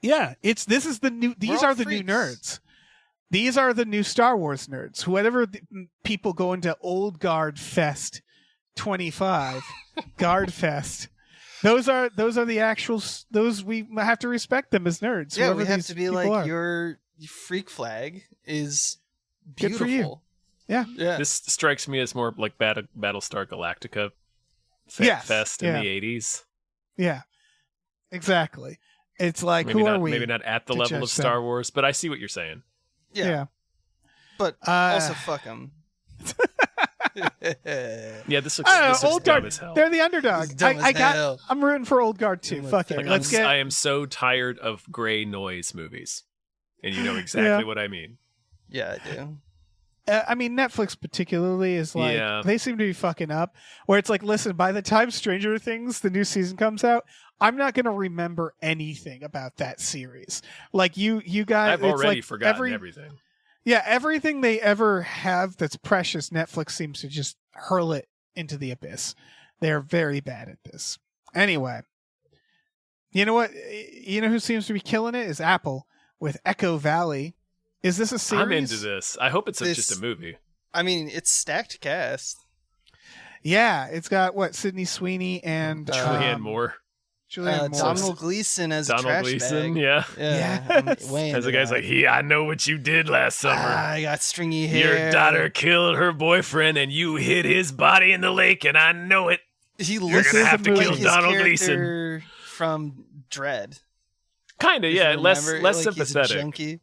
Yeah, these are the new nerds. These are the new Star Wars nerds. Whatever people go into Old Guard Fest 25, Guard Fest. Those are the actual. Those we have to respect them as nerds. Yeah, whoever we have these to be people like, are. your freak flag is Good for beautiful. you. Yeah. Yeah. This strikes me as more like Battlestar Galactica Yes, fest in yeah. the 80s. Yeah, exactly. It's like, Maybe who not, are we? Maybe not at the to level of judge Star them? Wars, but I see what you're saying. Yeah. But also fuck them. Yeah, this looks, I don't know, this looks Old dumb Guard. as hell. They're the underdog. It's dumb as hell. I'm rooting for Old Guard too. Fuck it. Like, Let's I get. am so tired of gray noise movies. And you know exactly what I mean. Yeah, I do. I mean, Netflix particularly is like, Yeah. they seem to be fucking up. Where it's like, listen, by the time Stranger Things, the new season comes out, I'm not going to remember anything about that series. Like you guys, I've it's already like forgotten everything. Yeah, everything they ever have that's precious, Netflix seems to just hurl it into the abyss. They're very bad at this. Anyway, you know what? You know who seems to be killing it is Apple with Echo Valley. Is this a series? I'm into this. I hope it's just a movie. I mean, it's stacked cast. Yeah, it's got Sydney Sweeney and Julianne Moore. Julianne Moore. Donald Gleason as a Donald trash Gleason, bag. yeah. Yes. I'm way As the into guy's that. like, I know what you did last summer. I got stringy hair. Your daughter killed her boyfriend and you hid his body in the lake, and I know it. He You're looks gonna have to like kill his Donald character from Dread. Kind of, if yeah. you Less remember. Like, sympathetic. He's a junkie.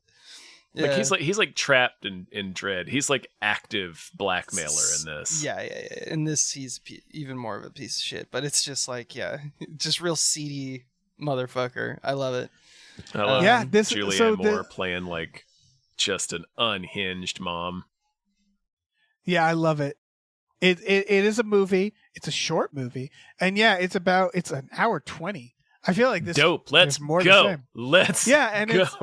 Like Yeah. he's like trapped in Dread. He's like active blackmailer in this. Yeah. In this, he's even more of a piece of shit. But it's just like, just real seedy motherfucker. I love it. I love Yeah, Julianne Moore playing like just an unhinged mom. Yeah, I love it. It is a movie. It's a short movie, and it's an hour 20. I feel like this. Dope. Let's there's more to go. say. Let's and go. it's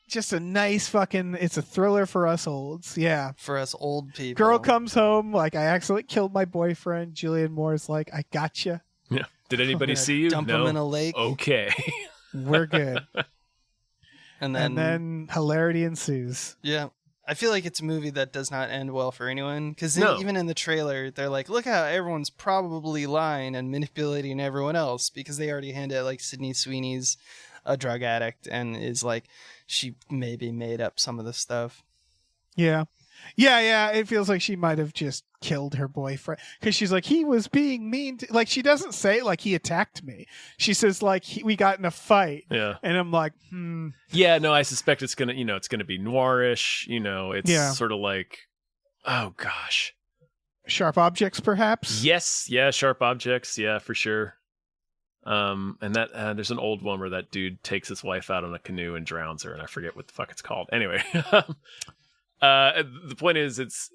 just a nice it's a thriller for us olds. Yeah. For us old people. Girl comes home like, I accidentally killed my boyfriend. Julianne Moore's like, I gotcha. Yeah. Did anybody see you? Dump No. him in a lake. Okay. We're good. And and then hilarity ensues. Yeah. I feel like it's a movie that does not end well for anyone. Because No. even in the trailer, they're like, look how everyone's probably lying and manipulating everyone else. Because they already hinted at like Sydney Sweeney's a drug addict and is like she maybe made up some of the stuff. Yeah. Yeah. It feels like she might have just killed her boyfriend because she's like, he was being mean. Like, she doesn't say like he attacked me. She says like we got in a fight. Yeah. And I'm like, Yeah, no, I suspect it's gonna, it's gonna be noirish. It's sort of like, oh gosh, sharp objects, perhaps. yes, yeah, sharp objects, yeah, for sure. And that there's an old one where that dude takes his wife out on a canoe and drowns her, and I forget what the fuck it's called. Anyway, the point is,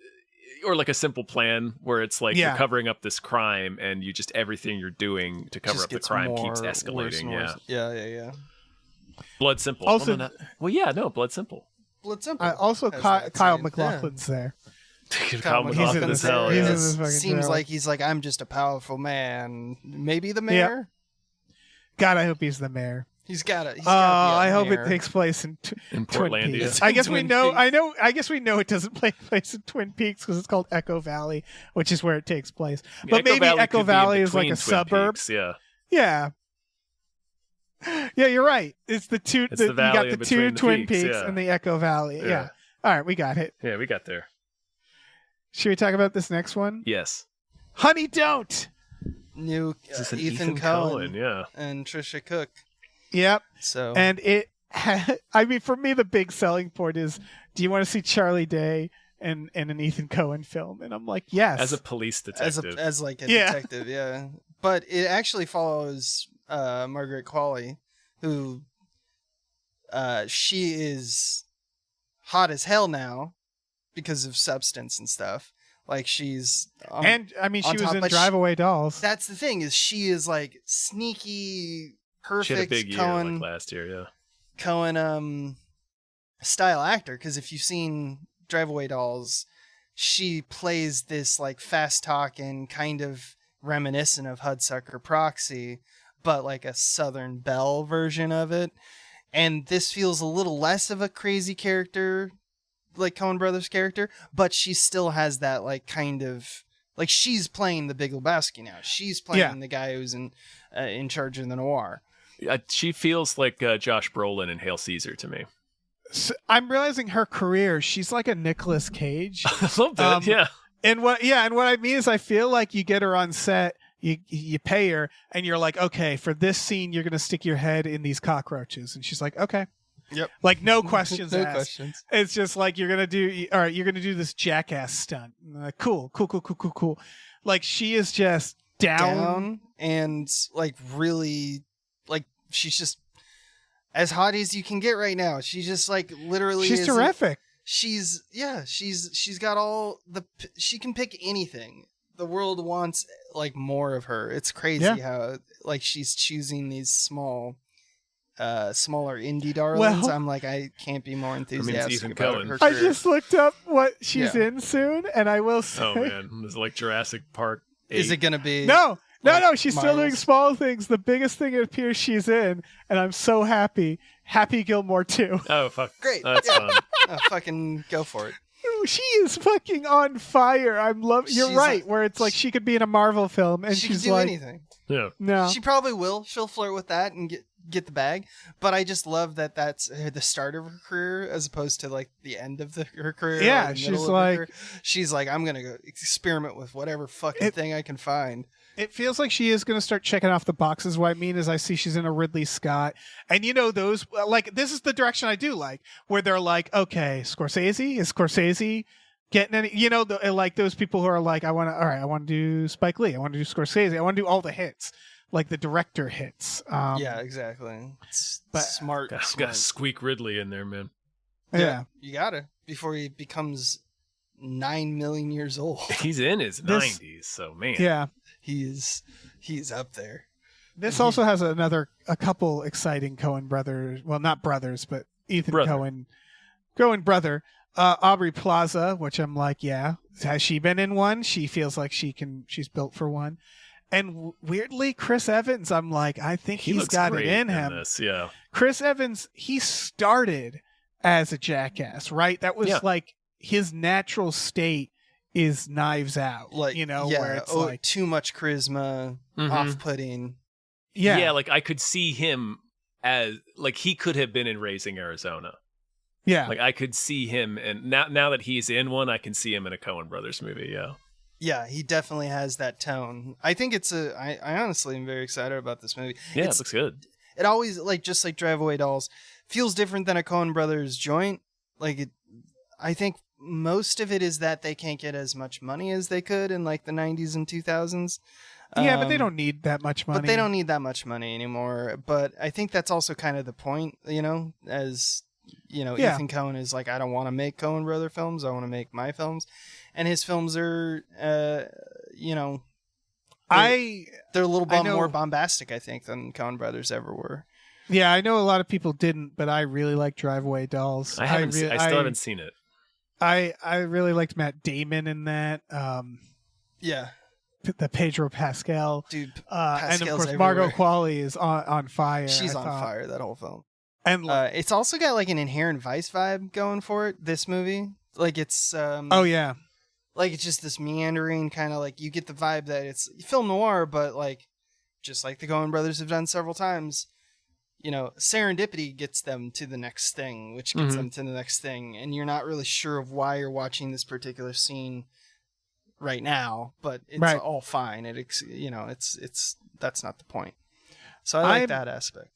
or like a simple plan where it's like you're covering up this crime, and you just everything you're doing to cover up the crime keeps escalating. Yeah. Blood Simple. Also, Blood Simple. Blood Simple. Also, Kyle MacLachlan's there. Kyle MacLachlan as hell. He's in Yeah. this fucking Seems trailer. like he's like, I'm just a powerful man. Maybe the mayor. God, I hope he's the mayor. He's got it. I hope it takes place in In Twin Portlandia. Peaks. I guess we Twin know. Peaks. I guess we know it doesn't take place in Twin Peaks because it's called Echo Valley, which is where it takes place. But maybe Echo Valley is like a suburb. Peaks, yeah. Yeah. Yeah, you're right. It's the two. It's the you valley got in the between two the Twin peaks, Peaks yeah. and the Echo Valley. Yeah. All right, we got it. Yeah, we got there. Should we talk about this next one? Yes. Honey, don't. New Is this an Ethan Cohen Yeah. and Trisha Cook. Yep. So And it. I mean, for me, the big selling point is: do you want to see Charlie Day and an Ethan Cohen film? And I'm like, yes. As a police detective. as like a Yeah. detective, yeah. But it actually follows Margaret Qualley, who she is hot as hell now because of substance and stuff. Like she's and I mean, she on was top, in but Drive Away Dolls. that's the thing, is she is like sneaky, perfect She had a big year Cohen like last year, yeah. Cohen style actor, because if you've seen Drive Away Dolls, she plays this like fast talking, kind of reminiscent of Hudsucker Proxy, but like a Southern Belle version of it. And this feels a little less of a crazy character, like Coen Brothers character, but she still has that like kind of like she's playing the Big Lebowski now. She's playing the guy who's in charge of the noir. She feels like Josh Brolin in Hail Caesar to me. So I'm realizing her career. She's like a Nicolas Cage. A little bit, yeah. And what I mean is, I feel like you get her on set, you pay her, and you're like, okay, for this scene, you're gonna stick your head in these cockroaches, and she's like, okay, Yep. like no questions No asked. questions. It's just like you're gonna do this jackass stunt. Like, cool. Like she is just down. And like really, like she's just as hot as you can get right now. She just like literally She's is terrific. She's got all she can pick anything. The world wants like more of her. It's crazy how like she's choosing these smaller indie darlings. Well, I'm like, I can't be more enthusiastic Ethan about Cohen. her I career. just looked up what she's in soon, and I will say, Oh man, there's like Jurassic Park 8. Is it gonna be no, like she's still doing Marvel's? small things. The biggest thing it appears she's in, and I'm so happy. Happy Gilmore 2. Oh fuck, Great. That's Yeah. fun. Fucking go for it. She is fucking on fire. You're She's right, a- where it's like she could be in a Marvel film, and She she's can do like, anything. Yeah. no. She probably will. She'll flirt with that and get the bag. But I just love that that's the start of her career as opposed to like the end of her career. Yeah, or the she's middle of her like- career. She's like, I'm gonna go experiment with whatever fucking thing I can find. It feels like she is going to start checking off the boxes. What I mean is I see she's in a Ridley Scott. And those, like, this is the direction I do like, where they're like, okay, Scorsese? Is Scorsese getting any, like those people who are like, I want to do Spike Lee. I want to do Scorsese. I want to do all the hits, like the director hits. Yeah, exactly. but- Smart. Got smart. to squeak Ridley in there, man. Yeah. You gotta before he becomes 9 million years old. He's in his This- 90s, so man. Yeah. He's up there. This also has a couple exciting Coen brothers. Well, not brothers, but Ethan Brother. Coen brother. Aubrey Plaza, which I'm like, yeah. Has she been in one? She feels like she's built for one. And weirdly, Chris Evans, I'm like, I think He he's looks got it great in him. This, yeah. Chris Evans, he started as a jackass, right? That was like his natural state is Knives Out, Like where it's like too much charisma, Mhm. off-putting. yeah, Like I could see him as like he could have been in Raising Arizona. Yeah. Like I could see him, and now that he's in one, I can see him in a Coen Brothers movie. Yeah. Yeah, he definitely has that tone. I think I honestly am very excited about this movie. Yeah, it looks good. It always, like, just like Drive Away Dolls, feels different than a Coen Brothers joint. I think most of it is that they can't get as much money as they could in like the 90s and 2000s. Yeah, but they don't need that much money. But they don't need that much money anymore. But I think that's also kind of the point, as, Ethan Coen is like, I don't want to make Coen Brother films. I want to make my films. And his films are, they're a little bit more bombastic, I think, than Coen Brothers ever were. Yeah, I know a lot of people didn't, but I really like Drive Away Dolls. I still haven't seen it. I really liked Matt Damon in that. Yeah. The Pedro Pascal. Dude, and of course, Margot Qualley is on fire. She's on fire, that whole film. And it's also got like an Inherent Vice vibe going for it, this movie. Like it's... oh, yeah. Like it's just this meandering kind of like, you get the vibe that it's film noir, but like, just like the Coen Brothers have done several times, serendipity gets them to the next thing, which gets them to the next thing. And you're not really sure of why you're watching this particular scene right now, but it's all fine. It's that's not the point. So I like that aspect.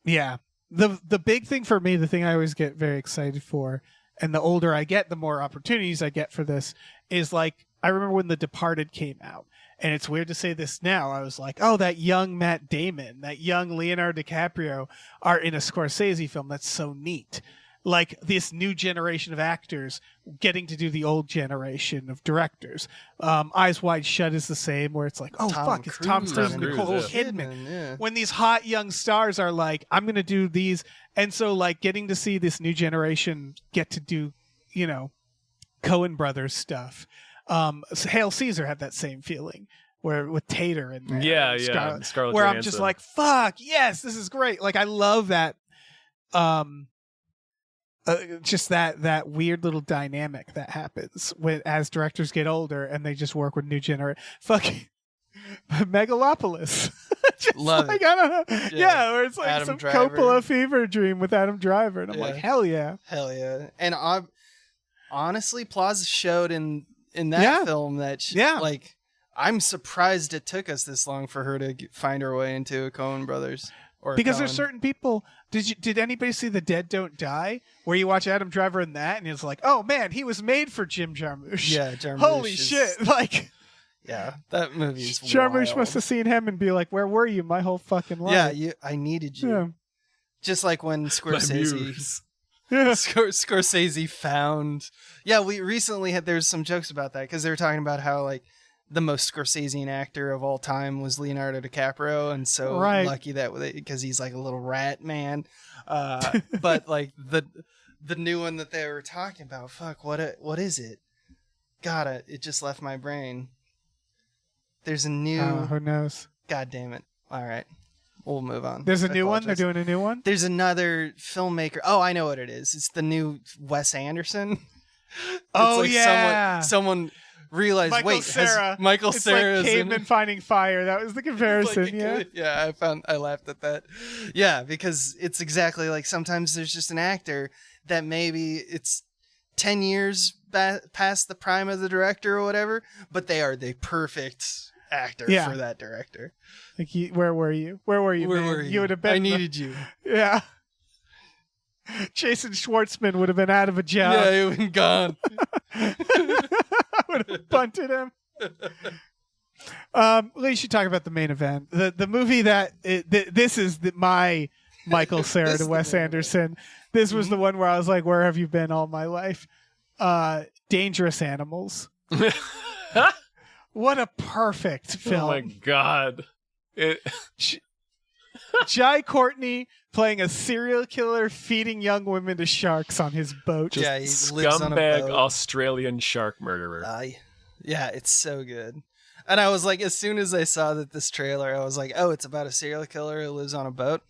Yeah. The big thing for me, the thing I always get very excited for, and the older I get, the more opportunities I get for this, is like, I remember when The Departed came out, and it's weird to say this now. I was like, oh, that young Matt Damon, that young Leonardo DiCaprio are in a Scorsese film. That's so neat. Like this new generation of actors getting to do the old generation of directors. Eyes Wide Shut is the same, where it's like, oh, it's Tom Cruise and Nicole Kidman. Yeah. When these hot young stars are like, I'm going to do these. And so like getting to see this new generation get to do, Coen Brothers stuff. Hail Caesar had that same feeling where with Tater and Scarlett where Johansson. I'm just like, fuck, yes, this is great. Like I love that. Just that weird little dynamic that happens as directors get older and they just work with new generation. Fucking Megalopolis. Love it. I don't know. Yeah, where it's like Adam some Driver. Coppola fever dream with Adam Driver, and I'm like, hell yeah. Hell yeah. And honestly, Plaza showed in that film that like, I'm surprised it took us this long for her to find her way into a Coen Brothers. Because there's certain people. Did anybody see The Dead Don't Die? Where you watch Adam Driver in that, and it's like, oh man, he was made for Jim Jarmusch. Yeah, Jarmusch. Holy shit! Like, yeah, that movie is Jarmusch wild. must have seen him and be like, where were you my whole fucking life? Yeah, I needed you. Yeah. Just like when Scorsese. Yeah. Scorsese found. Yeah, we recently there's some jokes about that because they were talking about how like the most Scorsesean actor of all time was Leonardo DiCaprio, and so lucky that because he's like a little rat man. But like the new one that they were talking about, fuck, what is it? God, it just left my brain. There's a new. Who knows? God damn it! All right, we'll move on. There's a new one. They're doing a new one. There's another filmmaker. Oh, I know what it is. It's the new Wes Anderson. Oh like yeah, someone realized. Michael Cera. Michael it's Cera like Caveman finding fire. That was the comparison. I laughed at that. Yeah, because it's exactly like sometimes there's just an actor that maybe it's 10 years past the prime of the director or whatever, but they are the perfect actor for that director. Like, where were you? Where were you? Where man? were you? You would have been. I needed you. Yeah. Jason Schwartzman would have been out of a job. Yeah, he would have been gone. I would have bunted him. You should talk about the main event. The movie that this is my Michael Cera to Wes Anderson. This was the one where I was like, where have you been all my life? Dangerous Animals. What a perfect film. Oh my god. Jai Courtney playing a serial killer feeding young women to sharks on his boat. He lives on a scumbag boat. Australian shark murderer. Yeah, it's so good. And I was like, as soon as I saw this trailer, I was like, oh, it's about a serial killer who lives on a boat.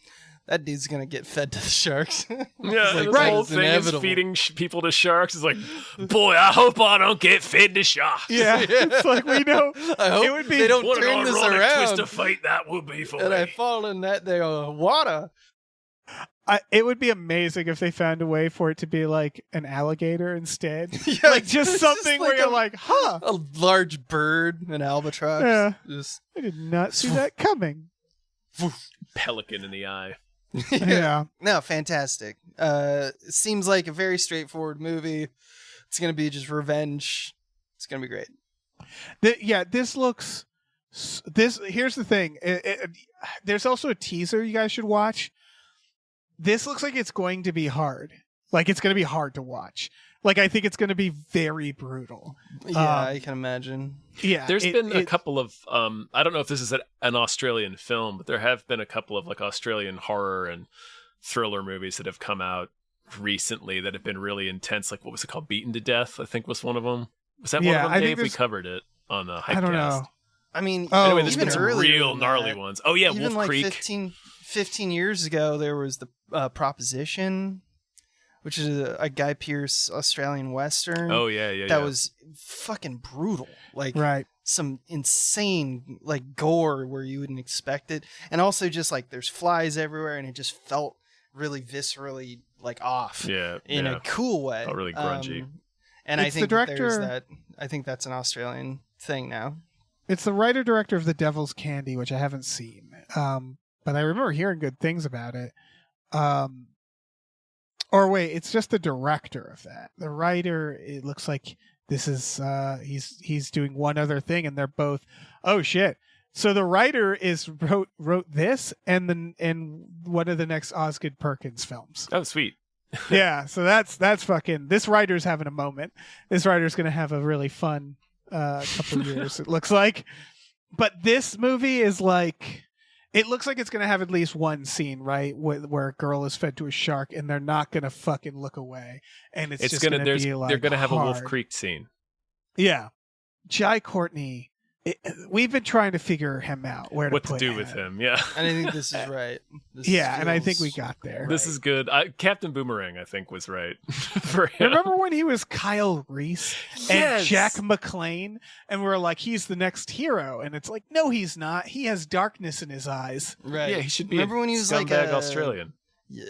That dude's going to get fed to the sharks. Yeah, like, the whole thing is feeding people to sharks. It's like, boy, I hope I don't get fed to sharks. Yeah, it's like we know. I hope it would be they don't what turn an this ironic around. twist of fate that would be for And me. I fall in that there water. It would be amazing if they found a way for it to be like an alligator instead. Yeah, like just something where you're like, huh. A large bird, an albatross. Yeah. Just... I did not see that coming. Pelican in the eye. Yeah. No, fantastic. It seems like a very straightforward movie. It's going to be just revenge. It's going to be great. This looks... Here's the thing. There's also a teaser you guys should watch. This looks like it's going to be hard. Like, it's going to be hard to watch. Like, I think it's going to be very brutal. Yeah, I can imagine. Yeah. There's been a couple of, I don't know if this is an Australian film, but there have been a couple of like Australian horror and thriller movies that have come out recently that have been really intense. Like, what was it called? Beaten to Death, I think was one of them. Was that one of them, Dave? We covered it on the Hypecast. I don't know. I mean, anyway, there's been even some real gnarly ones. Oh, yeah, even Wolf like Creek. 15 years ago, there was the Proposition, which is a Guy Pearce Australian Western. Oh, yeah. That was fucking brutal. Like, some insane, like, gore where you wouldn't expect it. And also just, like, there's flies everywhere, and it just felt really viscerally, like, off. Yeah. In a cool way. Felt really grungy. And it's I think the director, that. I think that's an Australian thing now. It's the writer-director of The Devil's Candy, which I haven't seen. But I remember hearing good things about it. Or wait, it's just the director of that. The writer, it looks like this is he's doing one other thing, and they're both. Oh shit! So the writer wrote this and one of the next Osgood Perkins films. Oh, sweet. Yeah, so that's fucking. This writer's having a moment. This writer's gonna have a really fun couple years. It looks like, but this movie is like. It looks like it's going to have at least one scene, right, where a girl is fed to a shark, and they're not going to fucking look away, and it's just going to be like they're going to have hard. a Wolf Creek scene. Yeah, Jai Courtney. We've been trying to figure him out what to do with him. Yeah, and I think this is right. And I think we got there. This is good. Captain Boomerang, I think, was right for him. Remember when he was Kyle Reese and Jack McClane, and we're like, he's the next hero, and it's like, no, he's not. He has darkness in his eyes. Right. Yeah, he should be. Remember when he was like a Australian?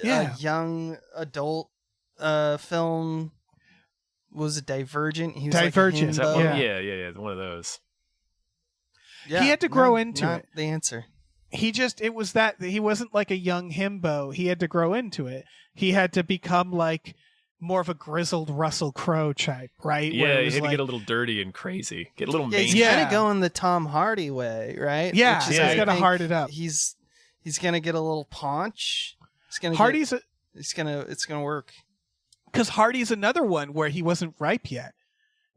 A young adult film. Was it Divergent? He was Divergent. Like yeah, one of those. Yeah, he had to grow into not it. The answer. It was that he wasn't like a young himbo. He had to grow into it. He had to become like more of a grizzled Russell Crowe type, right? Yeah, he had to get a little dirty and crazy, get a little mangy. He's kind of going the Tom Hardy way, right? Yeah, he's got to hard it up. He's gonna get a little paunch. It's gonna work. Because Hardy's another one where he wasn't ripe yet.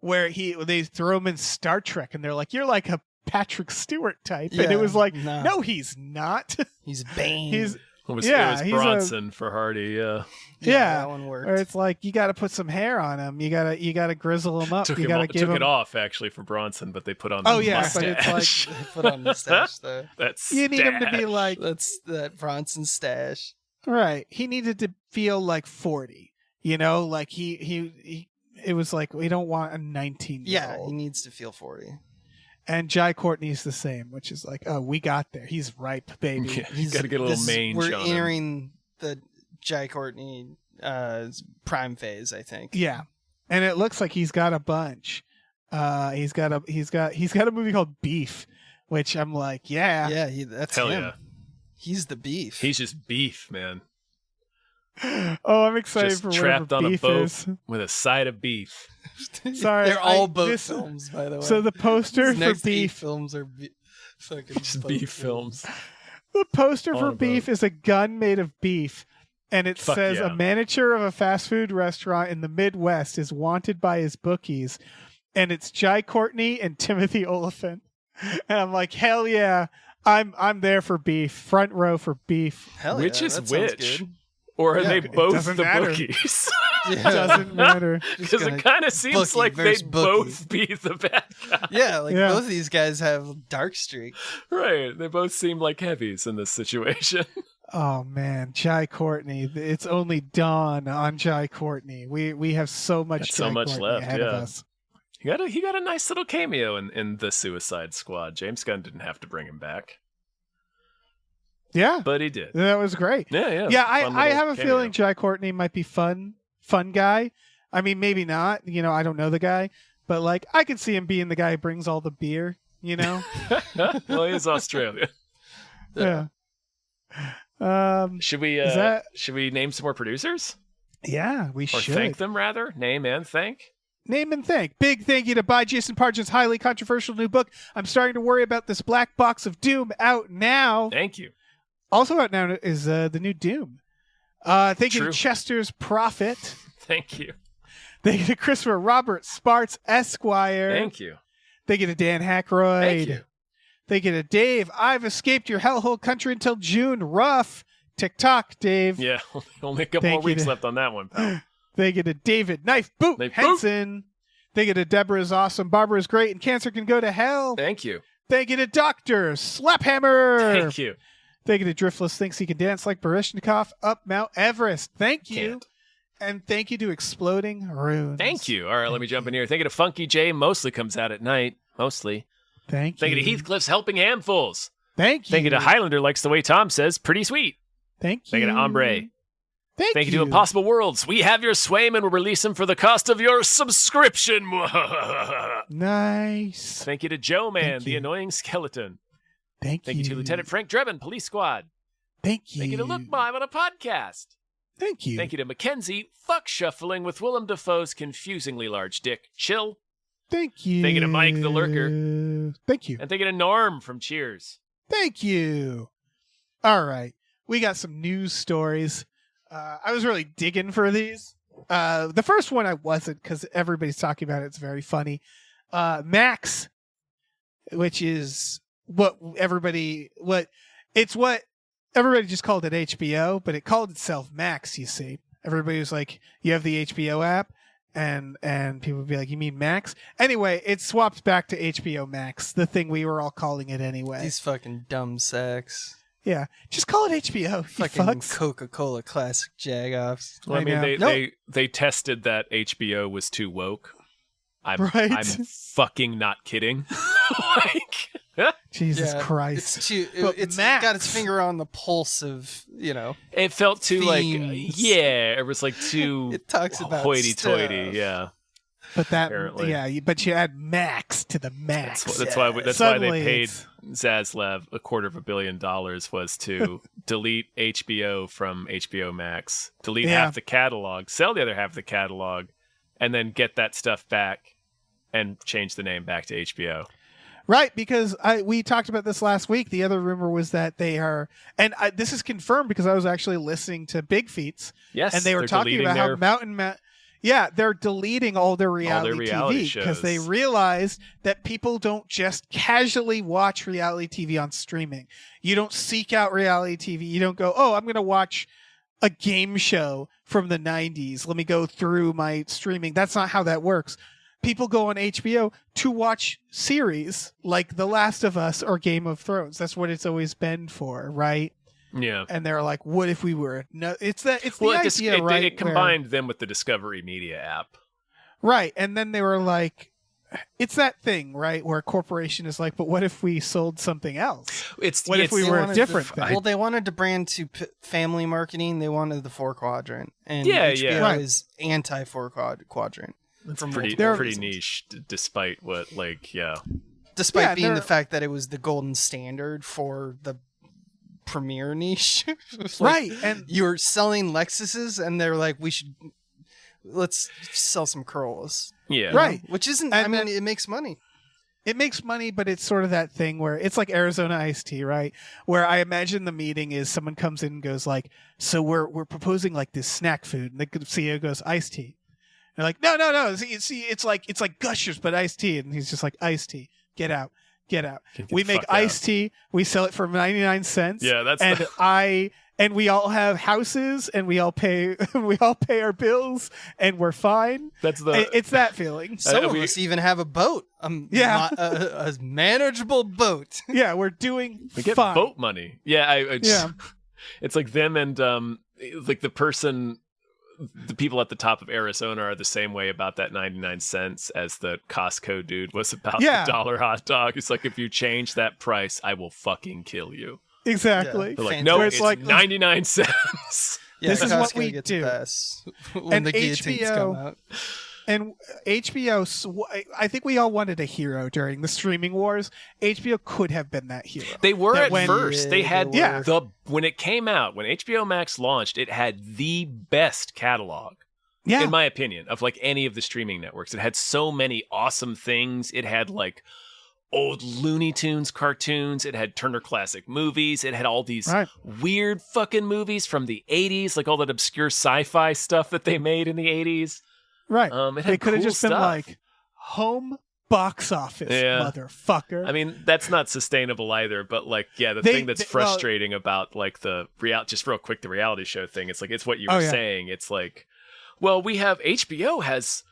Where they throw him in Star Trek, and they're like, "You're like a Patrick Stewart type," and it was like, no, he's not. He's Bane. It was Bronson for Hardy. Yeah, that one worked. Or it's like you got to put some hair on him. You gotta grizzle him up. Took it off actually for Bronson, but they put on. Mustache. But it's like they put on mustache though. You need him to be like that's that Bronson stash. Right. He needed to feel like 40. You know, like he. It was like we don't want a 19-year-old. Yeah, he needs to feel 40. And Jai Courtney's the same, which is like, oh, we got there. He's ripe, baby. Yeah, he's got to get a little mange. We're on entering the Jai Courtney prime phase, I think. Yeah, and it looks like he's got a bunch. He's got a movie called Beef, which I'm like, yeah, that's hell him. Yeah. He's the beef. He's just beef, man. Oh, I'm excited just for trapped on beef a boat is. with a side of beef. Sorry, they're all boat films, by the way. So the poster for Beef films are fucking just beef films. The poster for Beef is a gun made of beef, and it says a manager of a fast food restaurant in the Midwest is wanted by his bookies, and it's Jai Courtney and Timothy Olyphant, and I'm like, hell yeah, I'm there for Beef, front row for Beef. Hell yeah, which is which? Or are they both the bookies? It doesn't matter. Because it kind of seems like they'd both be the bad guy. Yeah, both of these guys have dark streak. Right. They both seem like heavies in this situation. Oh, man. Jai Courtney. It's only dawn on Jai Courtney. We have so much left ahead of us. He got a nice little cameo in the Suicide Squad. James Gunn didn't have to bring him back. Yeah. But he did. That was great. Yeah. Yeah, Fun I little have a cameo. feeling Jai Courtney might be fun guy. I mean, maybe not. I don't know the guy. But, like, I could see him being the guy who brings all the beer, Well, he's Australia. Yeah. Should we should we name some more producers? Yeah, we Or should. thank them, rather? Name and thank? Name and thank. Big thank you to By Jason Pargin's highly controversial new book, I'm Starting to Worry About This Black Box of Doom, out now. Thank you. Also out now is the new Doom. Thank you True. to Chester's Prophet. Thank you. Thank you to Christopher Robert Sparts, Esquire. Thank you. Thank you to Dan Hackroyd. Thank you. Thank you to Dave. I've escaped your hellhole country until June. Rough. TikTok, Dave. Yeah, only a couple Thank more you weeks to- left on that one, pal. Thank you to David Knife Boot Knife Boot. Henson. Thank you to Deborah's awesome. Barbara's great, and cancer can go to hell. Thank you. Thank you to Dr. Slaphammer. Thank you. Thank you to Driftless Thinks He Can Dance Like Barishnikov up Mount Everest. Thank you. Can't. And thank you to Exploding Runes. Thank you. All right, let me jump in here. Thank you to Funky J. Mostly comes out at night. Mostly. Thank you. Thank you to Heathcliff's Helping Handfuls. Thank you. Thank you to Highlander Likes the Way Tom Says. Pretty sweet. Thank you. Thank you to Ombre. Thank you to Impossible Worlds. We have your Swayman and we'll release them for the cost of your subscription. Nice. Thank you to Joe Man, Thank the you. annoying skeleton. Thank Thank you to Lieutenant Frank Drebin, Police Squad. Thank you. Thank you to Look Mime on a podcast. Thank you. Thank you to Mackenzie, Fuck Shuffling with Willem Dafoe's confusingly large dick. Chill. Thank you. Thank you to Mike the Lurker. Thank you. And thank you to Norm from Cheers. Thank you. All right. We got some news stories. I was really digging for these. The first one I wasn't because everybody's talking about it. It's very funny. Max, which is what everybody just called it HBO, but it called itself Max, you see. Everybody was like, you have the HBO app? And people would be like, you mean Max? Anyway, it swapped back to HBO Max, the thing we were all calling it anyway. These fucking dumb sacks. Yeah, just call it HBO. You Fucking fucks. Coca-Cola classic jag-offs. Well, I I mean, know. they tested that HBO was too woke. I'm Right. fucking not kidding. Like, Jesus Yeah, Christ. It's too. But It's Max- got its finger on the pulse of, it felt too Themes. it was like too It talks about hoity-toity. stuff. Yeah, But that, apparently. yeah, but you add Max to the Max. that's why they Suddenly paid it's- Zaslav $250 million was to delete HBO from HBO Max, delete Yeah. half the catalog, sell the other half of the catalog, and then get that stuff back and change the name back to HBO. Right, because we talked about this last week. The other rumor was that they are, and this is confirmed because I was actually listening to Big Feats, Yes, and they were they're talking deleting about how their- Mountain yeah, they're deleting all their reality reality TV because they shows. realized that people don't just casually watch reality TV on streaming. You don't seek out reality TV. You don't go, oh, I'm going to watch a game show from the 90s. Let me go through my streaming. That's not how that works. People go on HBO to watch series like The Last of Us or Game of Thrones. That's what it's always been for, right? Yeah. And they're like, what if we were? No, it's the Well, idea, right? it combined them with the Discovery Media app. Right. And then they were like, it's that thing, right? Where a corporation is like, but what if we sold something else? What if we They were a wanted different to- thing? Well, they wanted to brand to family marketing. They wanted the 4-quadrant, and Yeah, HBO yeah. Right. is anti-4-quadrant. It's For pretty multiple pretty reasons. niche, despite what Yeah, Despite being they're- the fact that it was the golden standard for the premier niche. It's like, Right. And you're selling Lexuses, and they're like, let's sell some Corollas. Yeah. Right. Which isn't, And I mean, then- it makes money. it makes money, but it's sort of that thing where it's like Arizona iced tea, right? Where I imagine the meeting is someone comes in and goes like, so we're proposing like this snack food. And the CEO goes, iced tea. And they're like, no. See, it's like Gushers, but iced tea. And he's just like, iced tea. Get out. Get We the make fuck out. iced tea. We sell it for 99 cents. Yeah, that's And we all have houses and we all pay our bills and we're fine. that's the It's that feeling. Some of we- us even have a boat. Yeah. A manageable boat. Yeah, we're doing we get fine. boat money. Yeah, Yeah. It's like them and like the people at the top of Arizona are the same way about that 99 cents as the Costco dude was about Yeah. the dollar hot dog. It's like, if you change that price, I will fucking kill you. exactly. They're like, Fantastic. no, Where it's it's like- 99 cents. Yeah, This is what Costco we gets do. a pass when And the guillotines come HBO out. And HBO, I think we all wanted a hero during the streaming wars. HBO could have been that hero. They were That at when- first. They had Yeah. when it came out, when HBO Max launched, it had the best catalog, Yeah. in my opinion, of like any of the streaming networks. It had so many awesome things. It had like old Looney Tunes cartoons. It had Turner Classic Movies. It had all these Right. weird fucking movies from the 80s, like all that obscure sci-fi stuff that they made in the 80s. Right. It had They could have cool just been stuff. like home box office, Yeah. motherfucker. I mean, that's not sustainable either, but like, yeah, the They- thing that's they- well- frustrating about like the just real quick, the reality show thing, it's like, it's what you were Oh, yeah. saying. It's like, well, we have HBO has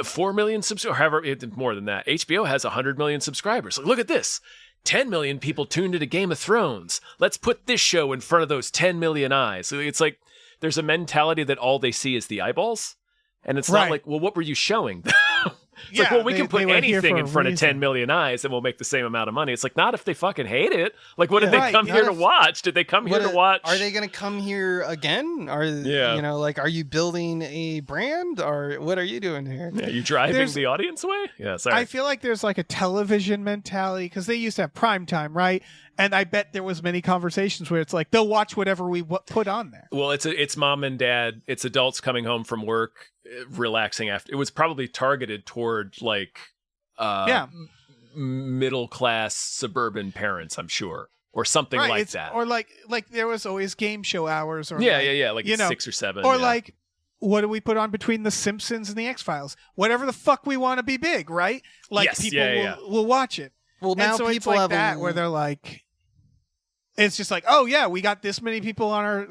4 million subscribers, however, more than that. HBO has 100 million subscribers. Like, look at this. 10 million people tuned into Game of Thrones. Let's put this show in front of those 10 million eyes. So it's like, there's a mentality that all they see is the eyeballs. And it's Right. not like, well, what were you showing? It's Yeah, like, well, we they- can put they were here anything for in a front of 10 reason. million eyes and we'll make the same amount of money. It's like, not if they fucking hate it. Like, what did Yeah. they Right, come not here to if- watch? Did they come here to watch? Are they going to come here again? Are Yeah. you know, like, are you building a brand, or what are you doing here? Yeah, you driving There's- the audience away? Yeah, sorry. I feel like there's like a television mentality because they used to have prime time, right? And I bet there was many conversations where it's like they'll watch whatever we put on there. Well, it's mom and dad. It's adults coming home from work, relaxing after. It was probably targeted toward like, Yeah. middle class suburban parents, I'm sure, or something Right, like it's- that. Or like there was always game show hours, or yeah, like, yeah, like you know, 6 or 7, or yeah. like what do we put on between the Simpsons and the X-Files? Whatever the fuck we want to be big, right? Like Yes, people yeah. will watch it. Well, And now so it's people like have that a, where they're like, it's just like, oh yeah, we got this many people on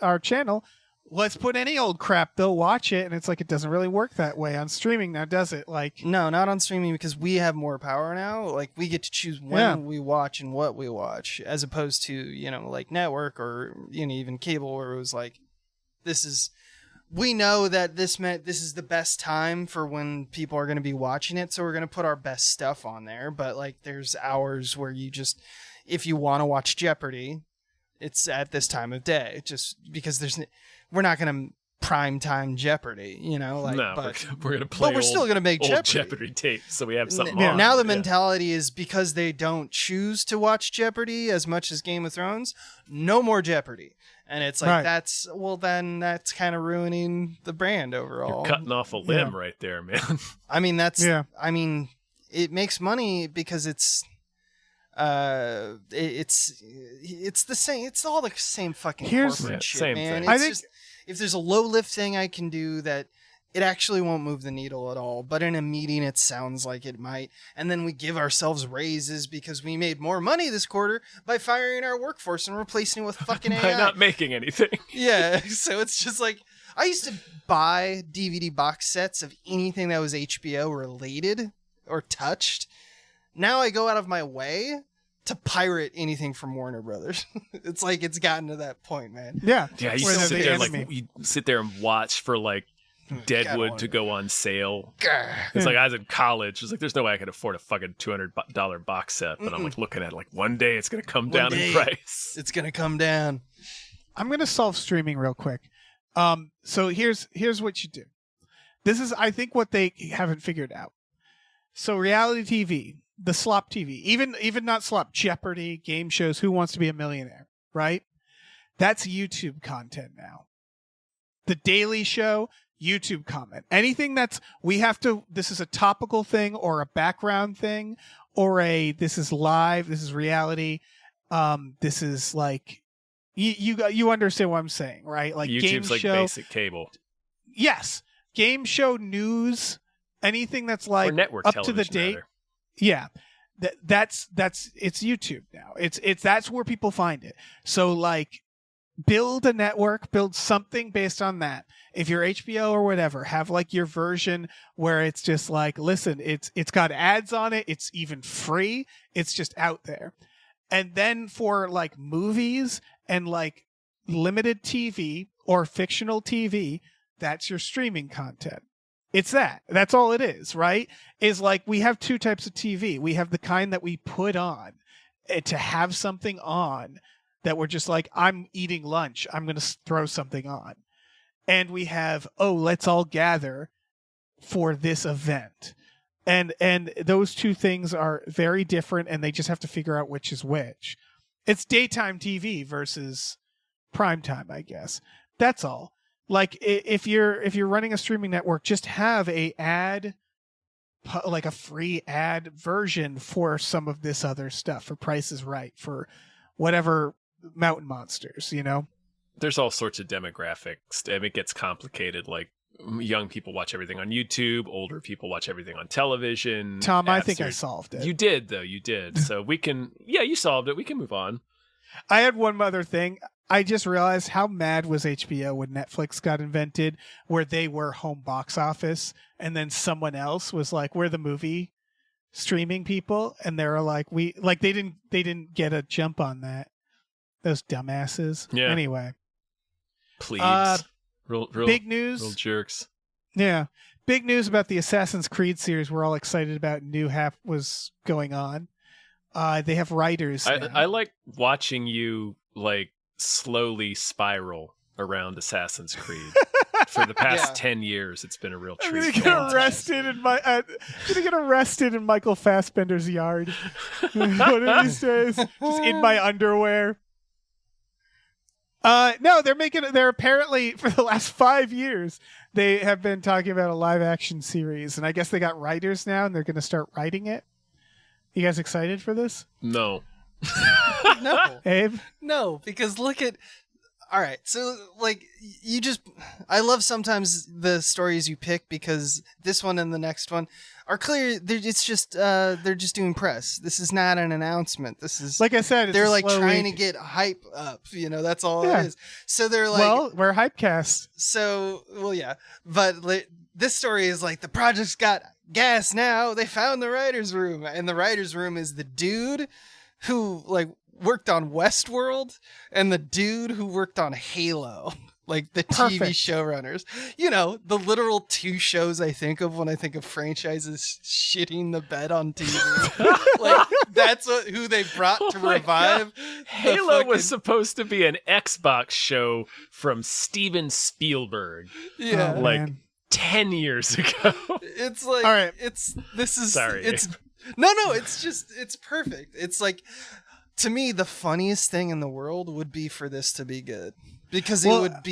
our channel. Let's put any old crap. They'll watch it, and it's like it doesn't really work that way on streaming now, does it? Like, No, not on streaming, because we have more power now. Like, we get to choose when Yeah. we watch and what we watch, as opposed to, you know, like network or, you know, even cable, where it was like, we know that this is the best time for when people are going to be watching it, so we're going to put our best stuff on there. But like, there's hours where you just, if you want to watch Jeopardy, it's at this time of day, just because we're not going to prime time Jeopardy, you know, like, no, but we're gonna play. we're still going to make old Jeopardy. tapes, so we have something Yeah. on. Now the Yeah. mentality is, because they don't choose to watch Jeopardy as much as Game of Thrones, no more Jeopardy. And it's like, Right. that's kind of ruining the brand overall. You're cutting off a limb right there, man. I mean, Yeah. it makes money because it's the same. It's all the same fucking Here's- corporate Yeah, shit, same man. thing. I It's think- just, if there's a low lift thing I can do that, it actually won't move the needle at all. But in a meeting, it sounds like it might. And then we give ourselves raises because we made more money this quarter by firing our workforce and replacing it with fucking AI. By not making anything. Yeah, so it's just like, I used to buy DVD box sets of anything that was HBO related or touched. Now I go out of my way to pirate anything from Warner Brothers. It's like, it's gotten to that point, man. yeah, Yeah, you Where they're sit the there like enemy. you sit there and watch for like Deadwood God, to go on sale. Grr. It's like I was in college. It's like there's no way I could afford a fucking $200 box set, but I'm like looking at it like one day it's gonna come down in day. price. It's gonna come down. I'm gonna solve streaming real quick. So here's what you do. This is, I think, what they haven't figured out. So reality TV, the slop TV, even not slop, Jeopardy, game shows, Who Wants to Be a Millionaire, right? That's YouTube content now. The Daily Show, YouTube comment. Anything that's, this is a topical thing or a background thing or this is live, this is reality. This is like, you understand what I'm saying, right? Like game YouTube's like show, basic cable yes, game show news, anything that's like or network up television. to the date. rather. Yeah, that's it's YouTube now. It's that's where people find it. So like, build a network, build something based on that. If you're HBO or whatever, have like your version where it's just like, listen, it's got ads on it. It's even free. It's just out there. And then for like movies and like limited TV or fictional TV, that's your streaming content. It's that. That's all it is, right? Is like, we have two types of TV. We have the kind that we put on to have something on that we're just like, I'm eating lunch, I'm going to throw something on. And we have, let's all gather for this event. And those two things are very different, and they just have to figure out which is which. It's daytime TV versus primetime, I guess. That's all. Like, if you're running a streaming network, just have a free ad version for some of this other stuff, for Price is Right, for whatever Mountain Monsters, There's all sorts of demographics. It gets complicated. Like, young people watch everything on YouTube. Older people watch everything on television. Tom, I think I solved it. You did, though. You did. So we can... Yeah, you solved it. We can move on. I had one other thing. I just realized how mad was HBO when Netflix got invented, where they were home box office, and then someone else was like, we're the movie streaming people, and they were like, they didn't get a jump on that. Those dumbasses. Yeah. Anyway. Plebes. Real big news. Real jerks. Yeah. Big news about the Assassin's Creed series we're all excited about. Was going on. They have writers. I like watching you slowly spiral around Assassin's Creed. For the past 10 years, it's been a real treat. I'm gonna get arrested in Michael Fassbender's yard one of these days, just in my underwear. No, they're apparently, for the last 5 years, they have been talking about a live action series, and I guess they got writers now, and they're going to start writing it. You guys excited for this? No. No. Abe? No, because look at... All right, so, I love sometimes the stories you pick, because this one and the next one are clear. They're just doing press. This is not an announcement. This is... Like I said, they're trying to get hype up, that's all it is. So they're like... Well, we're Hypecast. So, yeah. But this story is the project's got gas now. They found the writer's room, and the writer's room is the dude who, worked on Westworld and the dude who worked on Halo, the TV showrunners. The literal two shows I think of when I think of franchises shitting the bed on TV. That's who they brought to revive. Halo was supposed to be an Xbox show from Steven Spielberg. Yeah. 10 years ago. It's all right. Sorry. It's perfect. It's to me, the funniest thing in the world would be for this to be good, because it would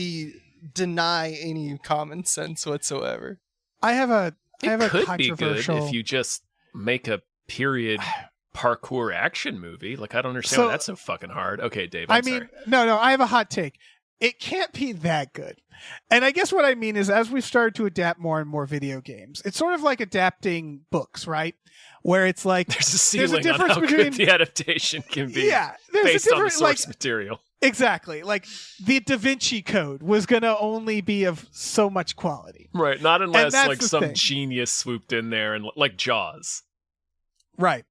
deny any common sense whatsoever. It could be good if you just make a period parkour action movie. I don't understand why that's so fucking hard. Okay, Dave, I'm sorry. No, I have a hot take. It can't be that good. And I guess what I mean is, as we've started to adapt more and more video games, it's sort of like adapting books, right? Where it's there's a ceiling on how good the adaptation can be based on the source material. Exactly. The Da Vinci Code was going to only be of so much quality. Right. Not unless some genius swooped in there and Jaws. Right.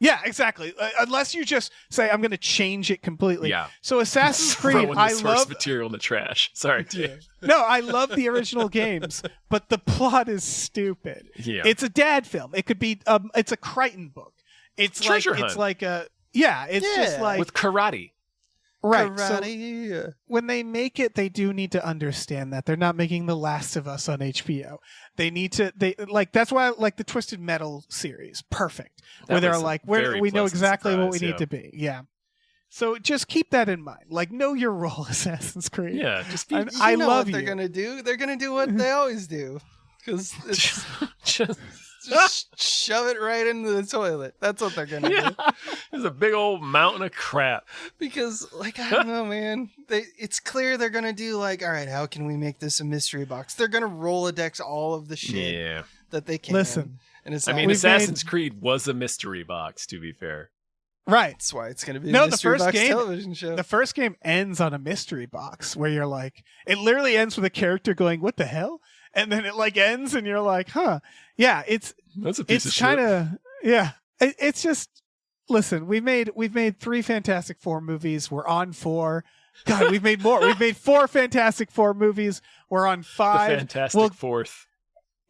Yeah, exactly. Unless you just say, I'm going to change it completely. Yeah. So Assassin's Creed, I love source material in the trash. Sorry, Dave. No, I love the original games, but the plot is stupid. Yeah. It's a dad film. It could be it's a Crichton book. It's Treasure Hunt. It's just with karate. Right. Karate. So when they make it, they do need to understand that they're not making The Last of Us on HBO. They need to. That's why I like the Twisted Metal series. Perfect. Where they're we know exactly what we need to be. Yeah. So just keep that in mind. Know your role, Assassin's Creed. Yeah. Just be. I love what they're gonna do. They're gonna do what they always do. Because it's just shove it right into the toilet. That's what they're gonna do. There's a big old mountain of crap. Because I don't know, man. It's clear they're gonna do all right, how can we make this a mystery box? They're gonna Rolodex all of the shit that they can. Listen, and it's Assassin's Creed was a mystery box, to be fair. Right. That's why it's gonna be a mystery box television show. The first game ends on a mystery box where you're it literally ends with a character going, "What the hell?" And then it ends and you're like, huh. Yeah, that's a piece of shit. Kind of, yeah. It's just, listen, we've made 3 Fantastic Four movies. We're on 4. God, we've made more. We've made 4 Fantastic Four movies. We're on 5. The Fantastic Fourth.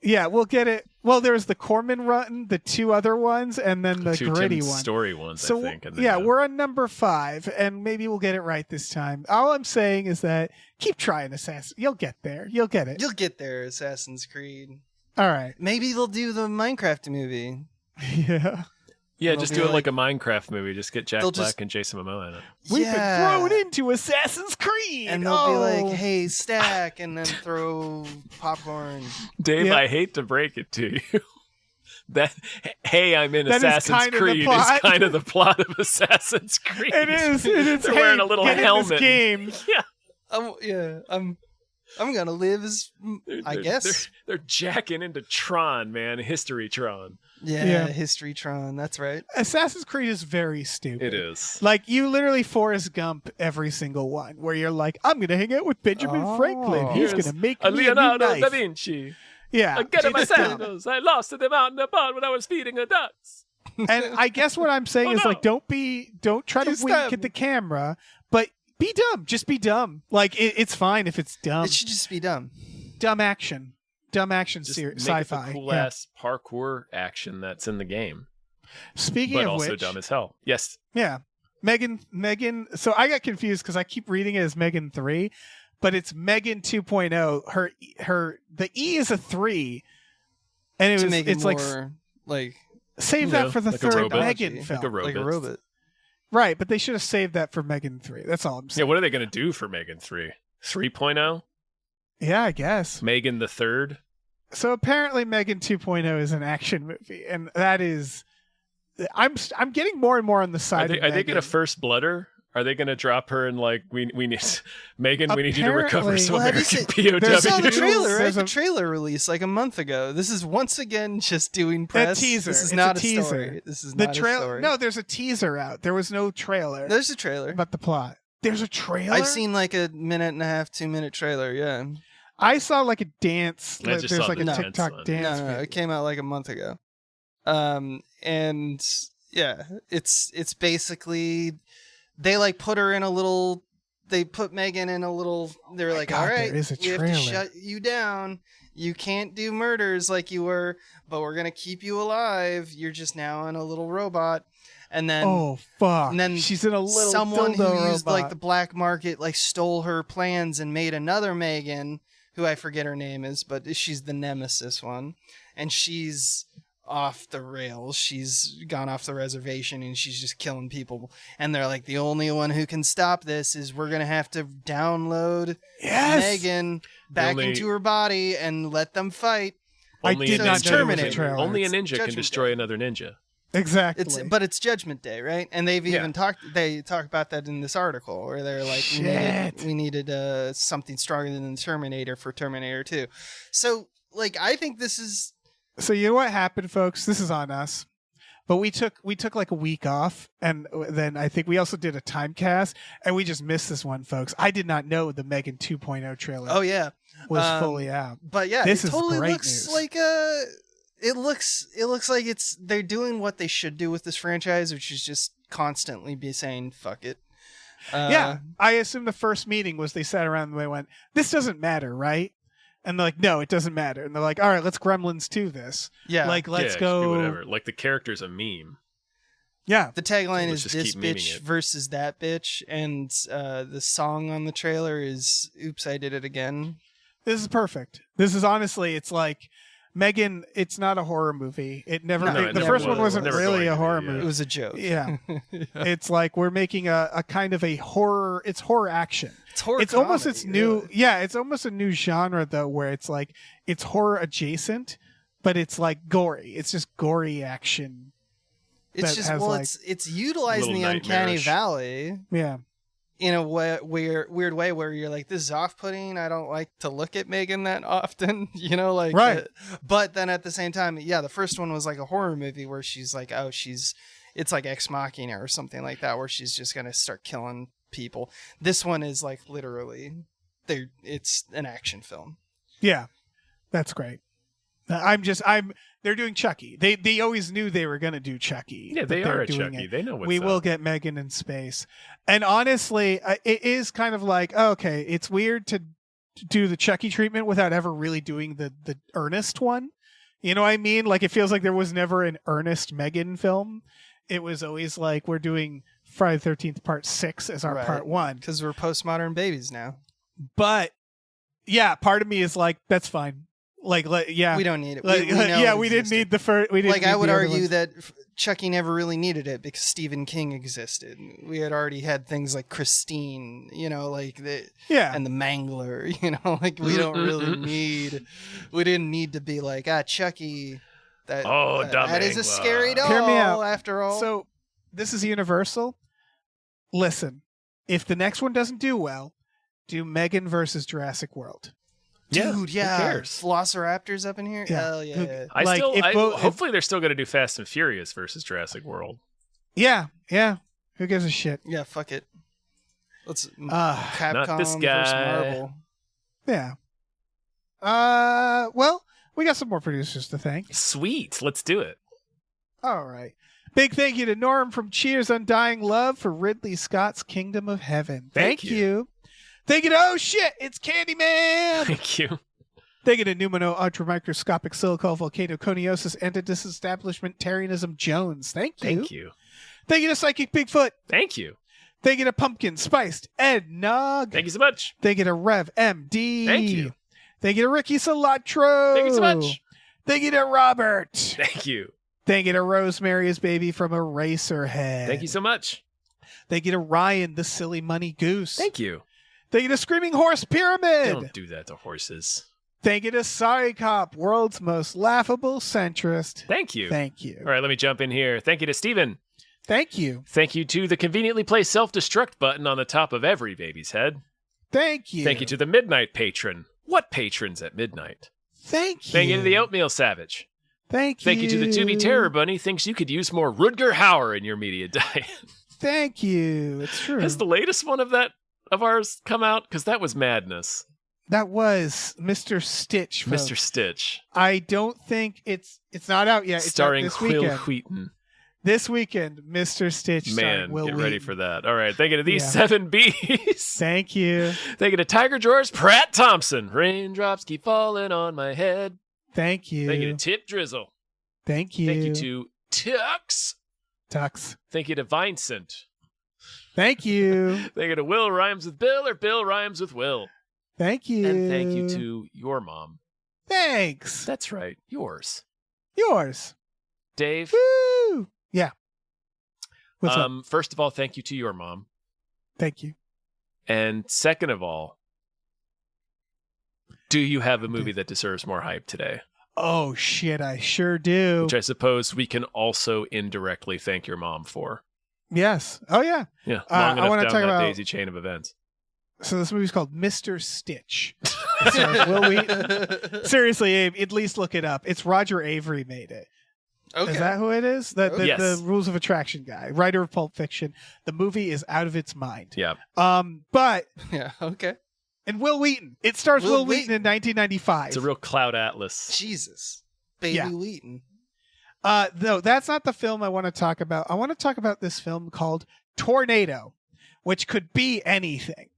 Yeah, we'll get it. Well, there's the Corman run, the 2 other ones, and then the two gritty Tim one. story ones, So I think. And then, yeah, we're on number 5, and maybe we'll get it right this time. All I'm saying is that keep trying, Assassin. You'll get there. You'll get it. You'll get there, Assassin's Creed. All right. Maybe they'll do the Minecraft movie. Yeah. Yeah, It'll just be do it like a Minecraft movie. Just get Jack They'll Black just- and Jason Momoa in it. We've been thrown into Assassin's Creed. And they'll be like, hey, stack, and then throw popcorn. Dave, Yeah. I hate to break it to you. That hey, I'm in That is Assassin's kind of the Creed is plot. kind of the plot of Assassin's Creed. It is. It is. They're wearing Hey, a little get in helmet. this game. Yeah. I'm gonna live as I guess. They're jacking into Tron, man. History Tron. Yeah, Historytron. That's right. Assassin's Creed is very stupid. It is. Like, you literally Forrest Gump every single one, where you're like, I'm going to hang out with Benjamin Franklin. He's Here's going to make a me Leonardo a new da knife. Vinci. Yeah. Get my it's dumb. sandals. I lost them out in the pond when I was feeding the ducks. And I guess what I'm saying Oh, is, no. like, don't try to Just wink dumb. at the camera, but be dumb. Just be dumb. Like, it's fine if it's dumb. It should just be dumb. Dumb action. Dumb action Just sci-fi. make it the cool Yeah. ass parkour action that's in the game, Speaking but of also which, dumb as hell. Yes. yeah, Megan. So I got confused because I keep reading it as Megan 3, but it's Megan 2.0. The E is a 3, and To make it it's like more like save you that know, for the like a third robot. Megan Like film, a robot. like a robot. right? But they should have saved that for Megan 3. That's all I'm Yeah, saying. what are they going to do for Megan 3? 3.0? Yeah, I guess. Megan the Third? So apparently Megan 2.0 is an action movie, and that is, I'm getting more and more on the Are side. they of going to Megan. first blooder? Are they going to drop her and like we need Megan? We need you to recover Apparently- some Well, have you American seen- You saw the There's POW. trailer, right? There's The a- trailer release like a month ago. This is once again just doing press. teaser. This is It's not a a teaser. story. This is The not a trailer. story. No, there's a teaser out. There was no trailer There's a trailer. about the plot. There's a trailer. I've seen like a 1.5, 2-minute trailer. Yeah. I saw like a dance. I just There's saw like a the TikTok dance dance. No, video. it came out like a month ago. And yeah, it's basically they like put her in a little. They put Megan in a little. They're like, God, all there right, is a we have to trailer." shut you down. You can't do murders like you were, but we're gonna keep you alive. You're just now in a little robot. And then Oh fuck! and then she's in a little someone who dildo used robot. like the black market like stole her plans and made another Megan, who I forget her name is, but she's the nemesis one, and she's off the rails. She's gone off the reservation and she's just killing people. And they're like, the only one who can stop this is we're gonna have to download Yes! Megan back Only- into her body and let them fight. I Only did a not ninja know there was a Terminator. trailer. Only a It's ninja can Judgment destroy Day. another ninja. Exactly. But it's Judgment Day, right? And they've Yeah. even they talk about that in this article where they're like, Shit. we needed something stronger than the Terminator for Terminator 2. So like I think this is So you know what happened, folks? This is on us. But we took like a week off, and then I think we also did a time cast, and we just missed this one, folks. I did not know the Megan 2.0 trailer oh yeah. was um, fully out. But yeah, This it is totally great looks news. like it looks like they're doing what they should do with this franchise, which is just constantly be saying fuck it. Yeah, I assume the first meeting was they sat around and they went, "This doesn't matter, right?" And they're like, "No, it doesn't matter." And they're like, "All right, let's Gremlins 2 this. Yeah. Like, let's yeah, it should be go." whatever. Like the character's a meme. Yeah, The tagline Let's is just this keep memeing bitch it. versus that bitch, and the song on the trailer is "Oops, I Did It Again." this is perfect. This is honestly, it's like Megan. It's not a horror movie. It never. No, the it never first one was. wasn't Never really going a to be, horror yeah. It movie. was a joke. Yeah, it's like we're making a kind of a horror. It's horror action. It's horror. It's almost comedy, its new. really. Yeah, it's almost a new genre though, where it's like it's horror adjacent, but it's like gory. It's just gory action. It's that just has, like, it's utilizing the little uncanny nightmarish. valley Yeah. in a weird way where you're like, this is off-putting. I don't like to look at Megan that often, like Right. but then at the same time, yeah, the first one was like a horror movie where she's like, oh, it's like Ex Machina or something like that, where she's just gonna start killing people. This one is like literally, it's an action film. Yeah, that's great. They're doing Chucky. They always knew they were going to do Chucky. Yeah, but they they're are a doing Chucky. it. They know what's We will up. get Megan in space. And honestly, it is kind of like, okay, it's weird to do the Chucky treatment without ever really doing the earnest one. You know what I mean? Like, it feels like there was never an earnest Megan film. It was always like, we're doing Friday the 13th Part 6 as our Part 1. Because we're postmodern babies now. But, yeah, part of me is like, that's fine. Like, yeah. We don't need it. We didn't need the first. Like, I would argue that Chucky never really needed it because Stephen King existed. We had already had things like Christine, you know, like and the Mangler, you know, like we didn't need to be like, Chucky. That is a scary doll. Hear me out. After all. So this is Universal. Listen, if the next one doesn't do well, do Megan versus Jurassic World. Dude, yeah. Who cares? Velociraptors up in here? Yeah. Hell yeah. Hopefully they're still going to do Fast and Furious versus Jurassic World. Yeah. Who gives a shit? Yeah, fuck it. Let's Capcom not this guy. versus Marvel. Yeah. Well, we got some more producers to thank. Sweet. Let's do it. All right. Big thank you to Norm from Cheers Undying Love for Ridley Scott's Kingdom of Heaven. Thank you. Thank you to Oh Shit, it's Candyman. Thank you. Thank you to Numino Ultramicroscopic Silico Volcano Coniosis and to Disestablishment Tarianism Jones. Thank you. Thank you. Thank you to Psychic Bigfoot. Thank you. Thank you to Pumpkin Spiced Ed Nog. Thank you so much. Thank you to Rev MD. Thank you. Thank you to Ricky Cilantro. Thank you so much. Thank you to Robert. Thank you. Thank you to Rosemary's Baby from Eraserhead. Thank you so much. Thank you to Ryan, the Silly Money Goose. Thank you. Thank you to Screaming Horse Pyramid. Don't do that to horses. Thank you to Sorry Cop, world's most laughable centrist. Thank you. Thank you. All right, let me jump in here. Thank you to Steven. Thank you. Thank you to the conveniently placed self-destruct button on the top of every baby's head. Thank you. Thank you to the Midnight Patron. What patrons at midnight? Thank you. Thank you to the Oatmeal Savage. Thank you. Thank you to the To Be Terror Bunny. Thinks you could use more Rutger Hauer in your media diet. Thank you. It's true. Has the latest one of ours come out? Because that was madness. That was Mr. Stitch. Folks. Mr. Stitch. I don't think it's not out yet. It's starring out this Will weekend. Wheaton. This weekend, Mr. Stitch. Man, Will get Wheaton. ready for that. All right, thank you to these 7 Bs. Thank you. Thank you to Tiger George Pratt Thompson. Raindrops keep falling on my head. Thank you. Thank you to Tip Drizzle. Thank you. Thank you to Tux. Tux. Thank you to Vincent. Thank you. Thank you to Will Rhymes with Bill or Bill Rhymes with Will. Thank you. And thank you to your mom. Thanks. That's right. Yours. Yours. Dave. Woo! Yeah. What's up? First of all, thank you to your mom. Thank you. And second of all, do you have a movie that deserves more hype today? Oh, shit, I sure do. Which I suppose we can also indirectly thank your mom for. Yes. Oh, yeah. Yeah. Long enough I want to down talk that about daisy chain of events. So this movie's called Mr. Stitch. It stars Will Wheaton. Seriously, Abe, at least look it up. It's Roger Avery made it. Okay. Is that who it is? Yes. The Rules of Attraction guy, writer of Pulp Fiction. The movie is out of its mind. Yeah. But Yeah, okay. and Will Wheaton. It stars Will Wheaton in 1995. It's a real cloud atlas. Jesus. Baby Yeah. Wheaton. No, that's not the film I want to talk about. I want to talk about this film called Tornado, which could be anything.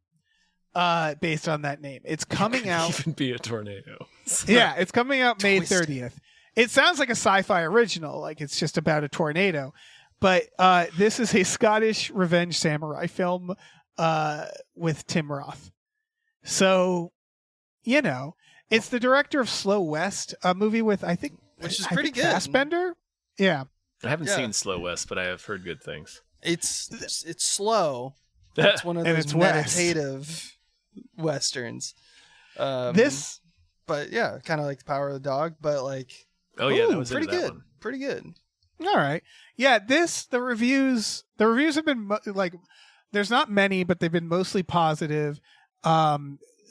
Based on that name. It's coming out. Even be a tornado. Yeah, it's coming out May Twisted. 30th. It sounds like a sci-fi original, like it's just about a tornado. But this is a Scottish revenge samurai film with Tim Roth. So, you know, it's the director of Slow West, a movie with, Which is I pretty think good. Fassbender? Yeah. I haven't Yeah. seen Slow West, but I have heard good things. It's slow. It's one of And those it's West. meditative westerns. This But yeah, kind of like The Power of the Dog, but like Oh yeah, that ooh, was pretty into that good. one. Pretty good. All right. Yeah, the reviews have been there's not many, but they've been mostly positive.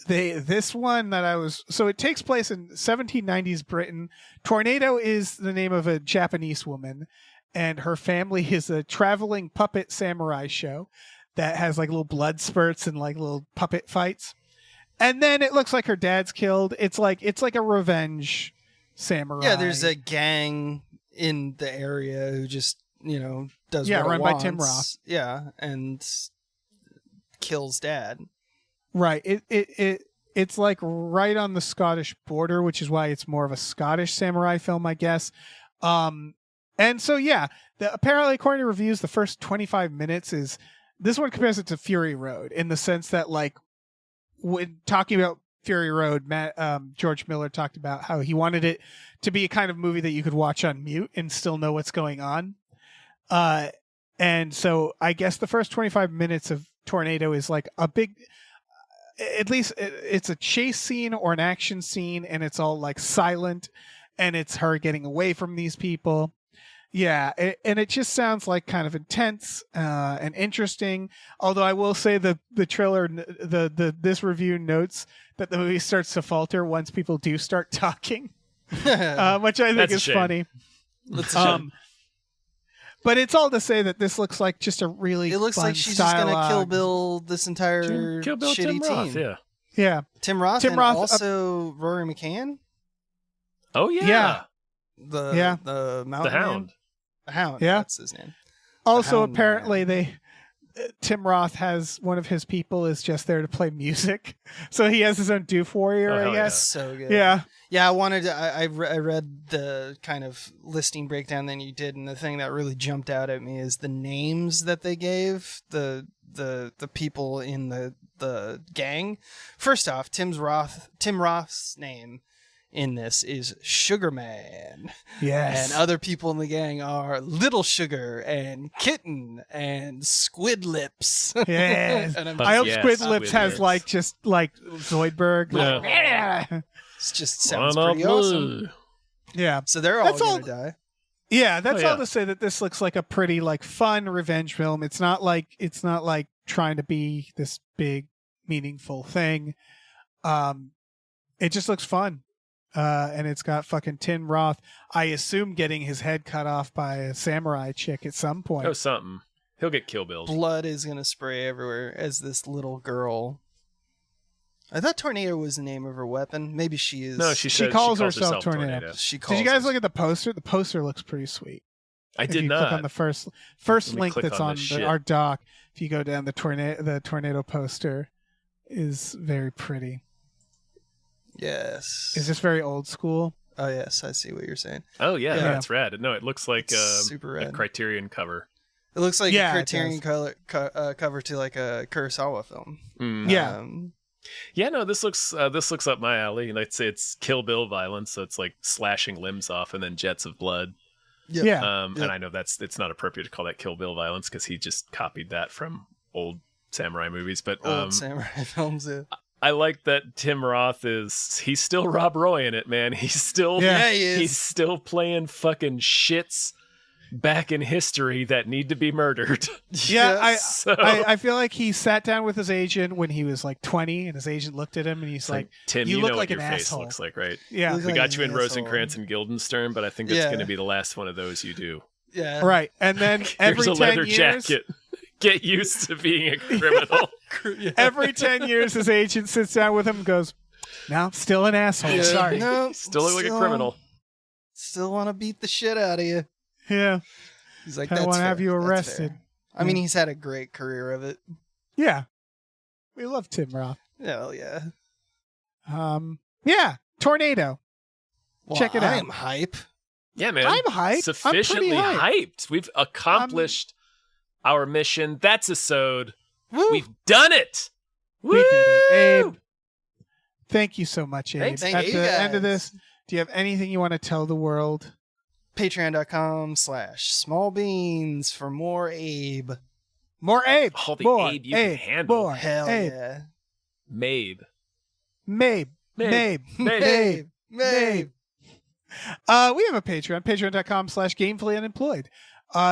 This one that so it takes place in 1790s Britain. Tornado is the name of a Japanese woman, and her family is a traveling puppet samurai show that has like little blood spurts and like little puppet fights. And then it looks like her dad's killed. It's like a revenge samurai. Yeah, there's a gang in the area who just, does what it run by Tim wants. Roth. Yeah, and kills dad. Right. It's like right on the Scottish border, which is why it's more of a Scottish samurai film, I guess. And so, yeah, apparently, according to reviews, the first 25 minutes is... This one compares it to Fury Road in the sense that, like, when talking about Fury Road, George Miller talked about how he wanted it to be a kind of movie that you could watch on mute and still know what's going on. And so I guess the first 25 minutes of Tornado is like a big... At least it's a chase scene or an action scene, and it's all, like, silent, and it's her getting away from these people. Yeah, and it just sounds like kind of intense and interesting. Although I will say the trailer, this review notes that the movie starts to falter once people do start talking, which I think is funny. But it's all to say that this looks like just a really It looks fun like she's just dialogue. gonna Kill Bill this entire Kill Bill shitty Tim team. Roth, Yeah. Tim Roth, Tim and Roth, also Rory McCann. Oh yeah. Yeah. The Mountain Man? Hound. The Hound. Yeah. That's his name. Also, Hound apparently, Tim Roth has one of his people is just there to play music, so he has his own doof warrior, Oh, I hell guess. So good. Yeah. Yeah, I wanted to. I read the kind of listing breakdown that you did, and the thing that really jumped out at me is the names that they gave the people in the gang. First off, Tim Roth's name in this is Sugar Man. Yes. And other people in the gang are Little Sugar and Kitten and Squid Lips. Yes. And I'm I hope Yes, Squid Lips Squid has Lips. like just like Zoidberg. Like, Yeah. yeah. It just sounds One pretty up awesome. blue. Yeah. So they're all That's gonna all- die. Yeah, that's Oh, yeah. all to say that this looks like a pretty like fun revenge film. It's not like trying to be this big meaningful thing. It just looks fun. And it's got fucking Tim Roth, I assume, getting his head cut off by a samurai chick at some point. Oh, something. He'll get Kill Bills. Blood is gonna spray everywhere as this little girl. I thought Tornado was the name of her weapon. Maybe she is. No, She says calls herself Tornado. She Did calls you guys her- look at the poster? The poster looks pretty sweet. I If did you not. click on the first Let me link click that's on on this shit. our doc, if you go down the tornado poster is very pretty. Yes. Is this very old school? Oh yes, I see what you're saying. Oh yeah, Yeah. that's rad. No, it looks like It's super a rad. Criterion cover. It looks like Yeah, a it Criterion cover to like a Kurosawa film. Yeah. Yeah, no, this looks up my alley. And I'd say it's Kill Bill violence, so it's like slashing limbs off and then jets of blood. Yep. Yeah. And I know it's not appropriate to call that Kill Bill violence because he just copied that from old samurai movies. But Old samurai films. Yeah. I like that Tim Roth he's still Rob Roy in it, man. He's still Yeah, he is. he's still playing fucking shits back in history that need to be murdered. Yeah, So I feel like he sat down with his agent when he was like 20, and his agent looked at him and he's like, Tim, "You you look know like what your an face asshole." looks like, right? "Yeah, Look We like got you an in asshole. Rosencrantz and Guildenstern, but I think it's Yeah. going to be the last one of those you do. Yeah. right." And then every Here's a 10 leather years, jacket. Get used to being a criminal. every 10 years, his agent sits down with him and goes, "No, still an asshole. Yeah. Sorry." No, Still look like a criminal. Still want to beat the shit out of you. Yeah, He's like, I that's want to have fair. you That's arrested. fair. I mean, he's had a great career of it. Yeah, we love Tim Roth. Hell yeah. Yeah, Tornado. Well, Check it out. I'm hype. Yeah, man. I'm hyped. Sufficiently I'm pretty hyped. We've accomplished our mission. That's a sode. Woo. We've done it. We did it, Woo! Abe. Thank you so much, Abe. Thanks, Thank At you the end of guys. this, do you have anything you want to tell the world? Patreon.com/smallbeans for more Abe. More Abe. All the more Abe you can handle. More Hell Abe. yeah. Mabe. Mabe. Mabe. Mabe. Mabe. Mabe. We have a Patreon, patreon.com/gamefullyunemployed.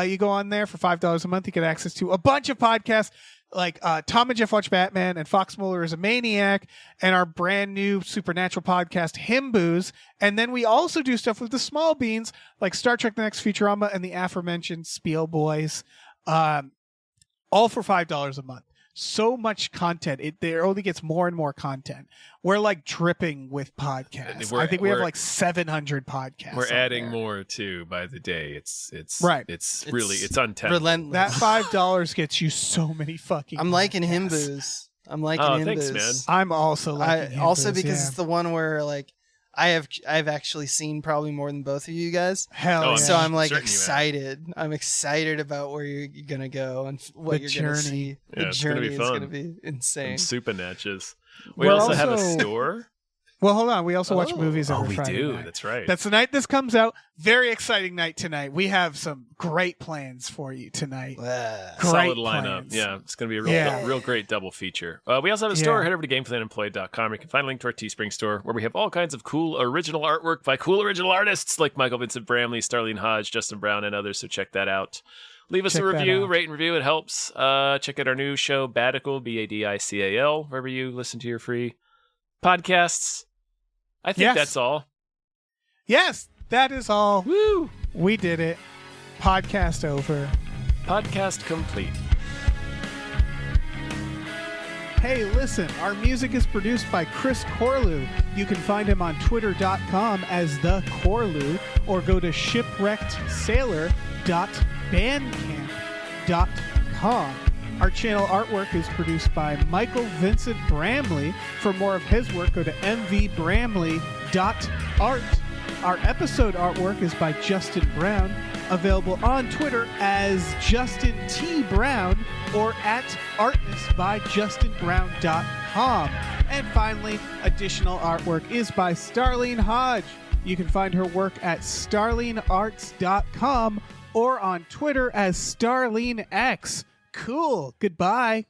You go on there for $5 a month. You get access to a bunch of podcasts like Tom and Jeff Watch Batman and Fox Mulder is a Maniac and our brand new supernatural podcast, Himboos. And then we also do stuff with the small beans like Star Trek The Next Futurama and the aforementioned Spiel Boys. All for $5 a month. So much content. There only gets more and more content. We're like dripping with podcasts. I think we have like 700 podcasts. We're on adding there. more too by the day. It's Right. It's It's really untenable. Relentless. That $5 gets you so many fucking. I'm liking podcasts. Himboos. I'm liking Oh, Imbus. thanks, man. I'm also liking also Imbus, because yeah. it's the one where like I've actually seen probably more than both of you guys. Hell Oh, yeah. So I'm like certain you have. excited. I'm excited about where you're gonna go and what The you're gonna journey. see. Yeah, The it's gonna journey be is fun. gonna be insane. Some supernatches. We We're also have a also- store. Well, hold on. We also watch Oh. movies Oh, every we Friday do. night. That's right. That's the night this comes out. Very exciting night tonight. We have some great plans for you tonight. Wow. Great Solid lineup. plans. Yeah, it's going to be a Yeah. real great double feature. We also have a store. Yeah. Head over to gameplayunemployed.com where you can find a link to our Teespring store where we have all kinds of cool original artwork by cool original artists like Michael Vincent Bramley, Starlene Hodge, Justin Brown, and others. So check that out. Leave us Check a that review, out. rate and review. It helps. Check out our new show, Badical, Badical, wherever you listen to your free podcasts. I think Yes. that's all. Yes, that is all. Woo! We did it. Podcast over. Podcast complete. Hey, listen, our music is produced by Chris Corlew. You can find him on twitter.com as The Corlew or go to shipwreckedsailor.bandcamp.com. Our channel artwork is produced by Michael Vincent Bramley. For more of his work, go to mvbramley.art. Our episode artwork is by Justin Brown, available on Twitter as Justin T. Brown or at artnessbyjustinbrown.com. And finally, additional artwork is by Starlene Hodge. You can find her work at starlenearts.com or on Twitter as StarleneX. Cool. Goodbye.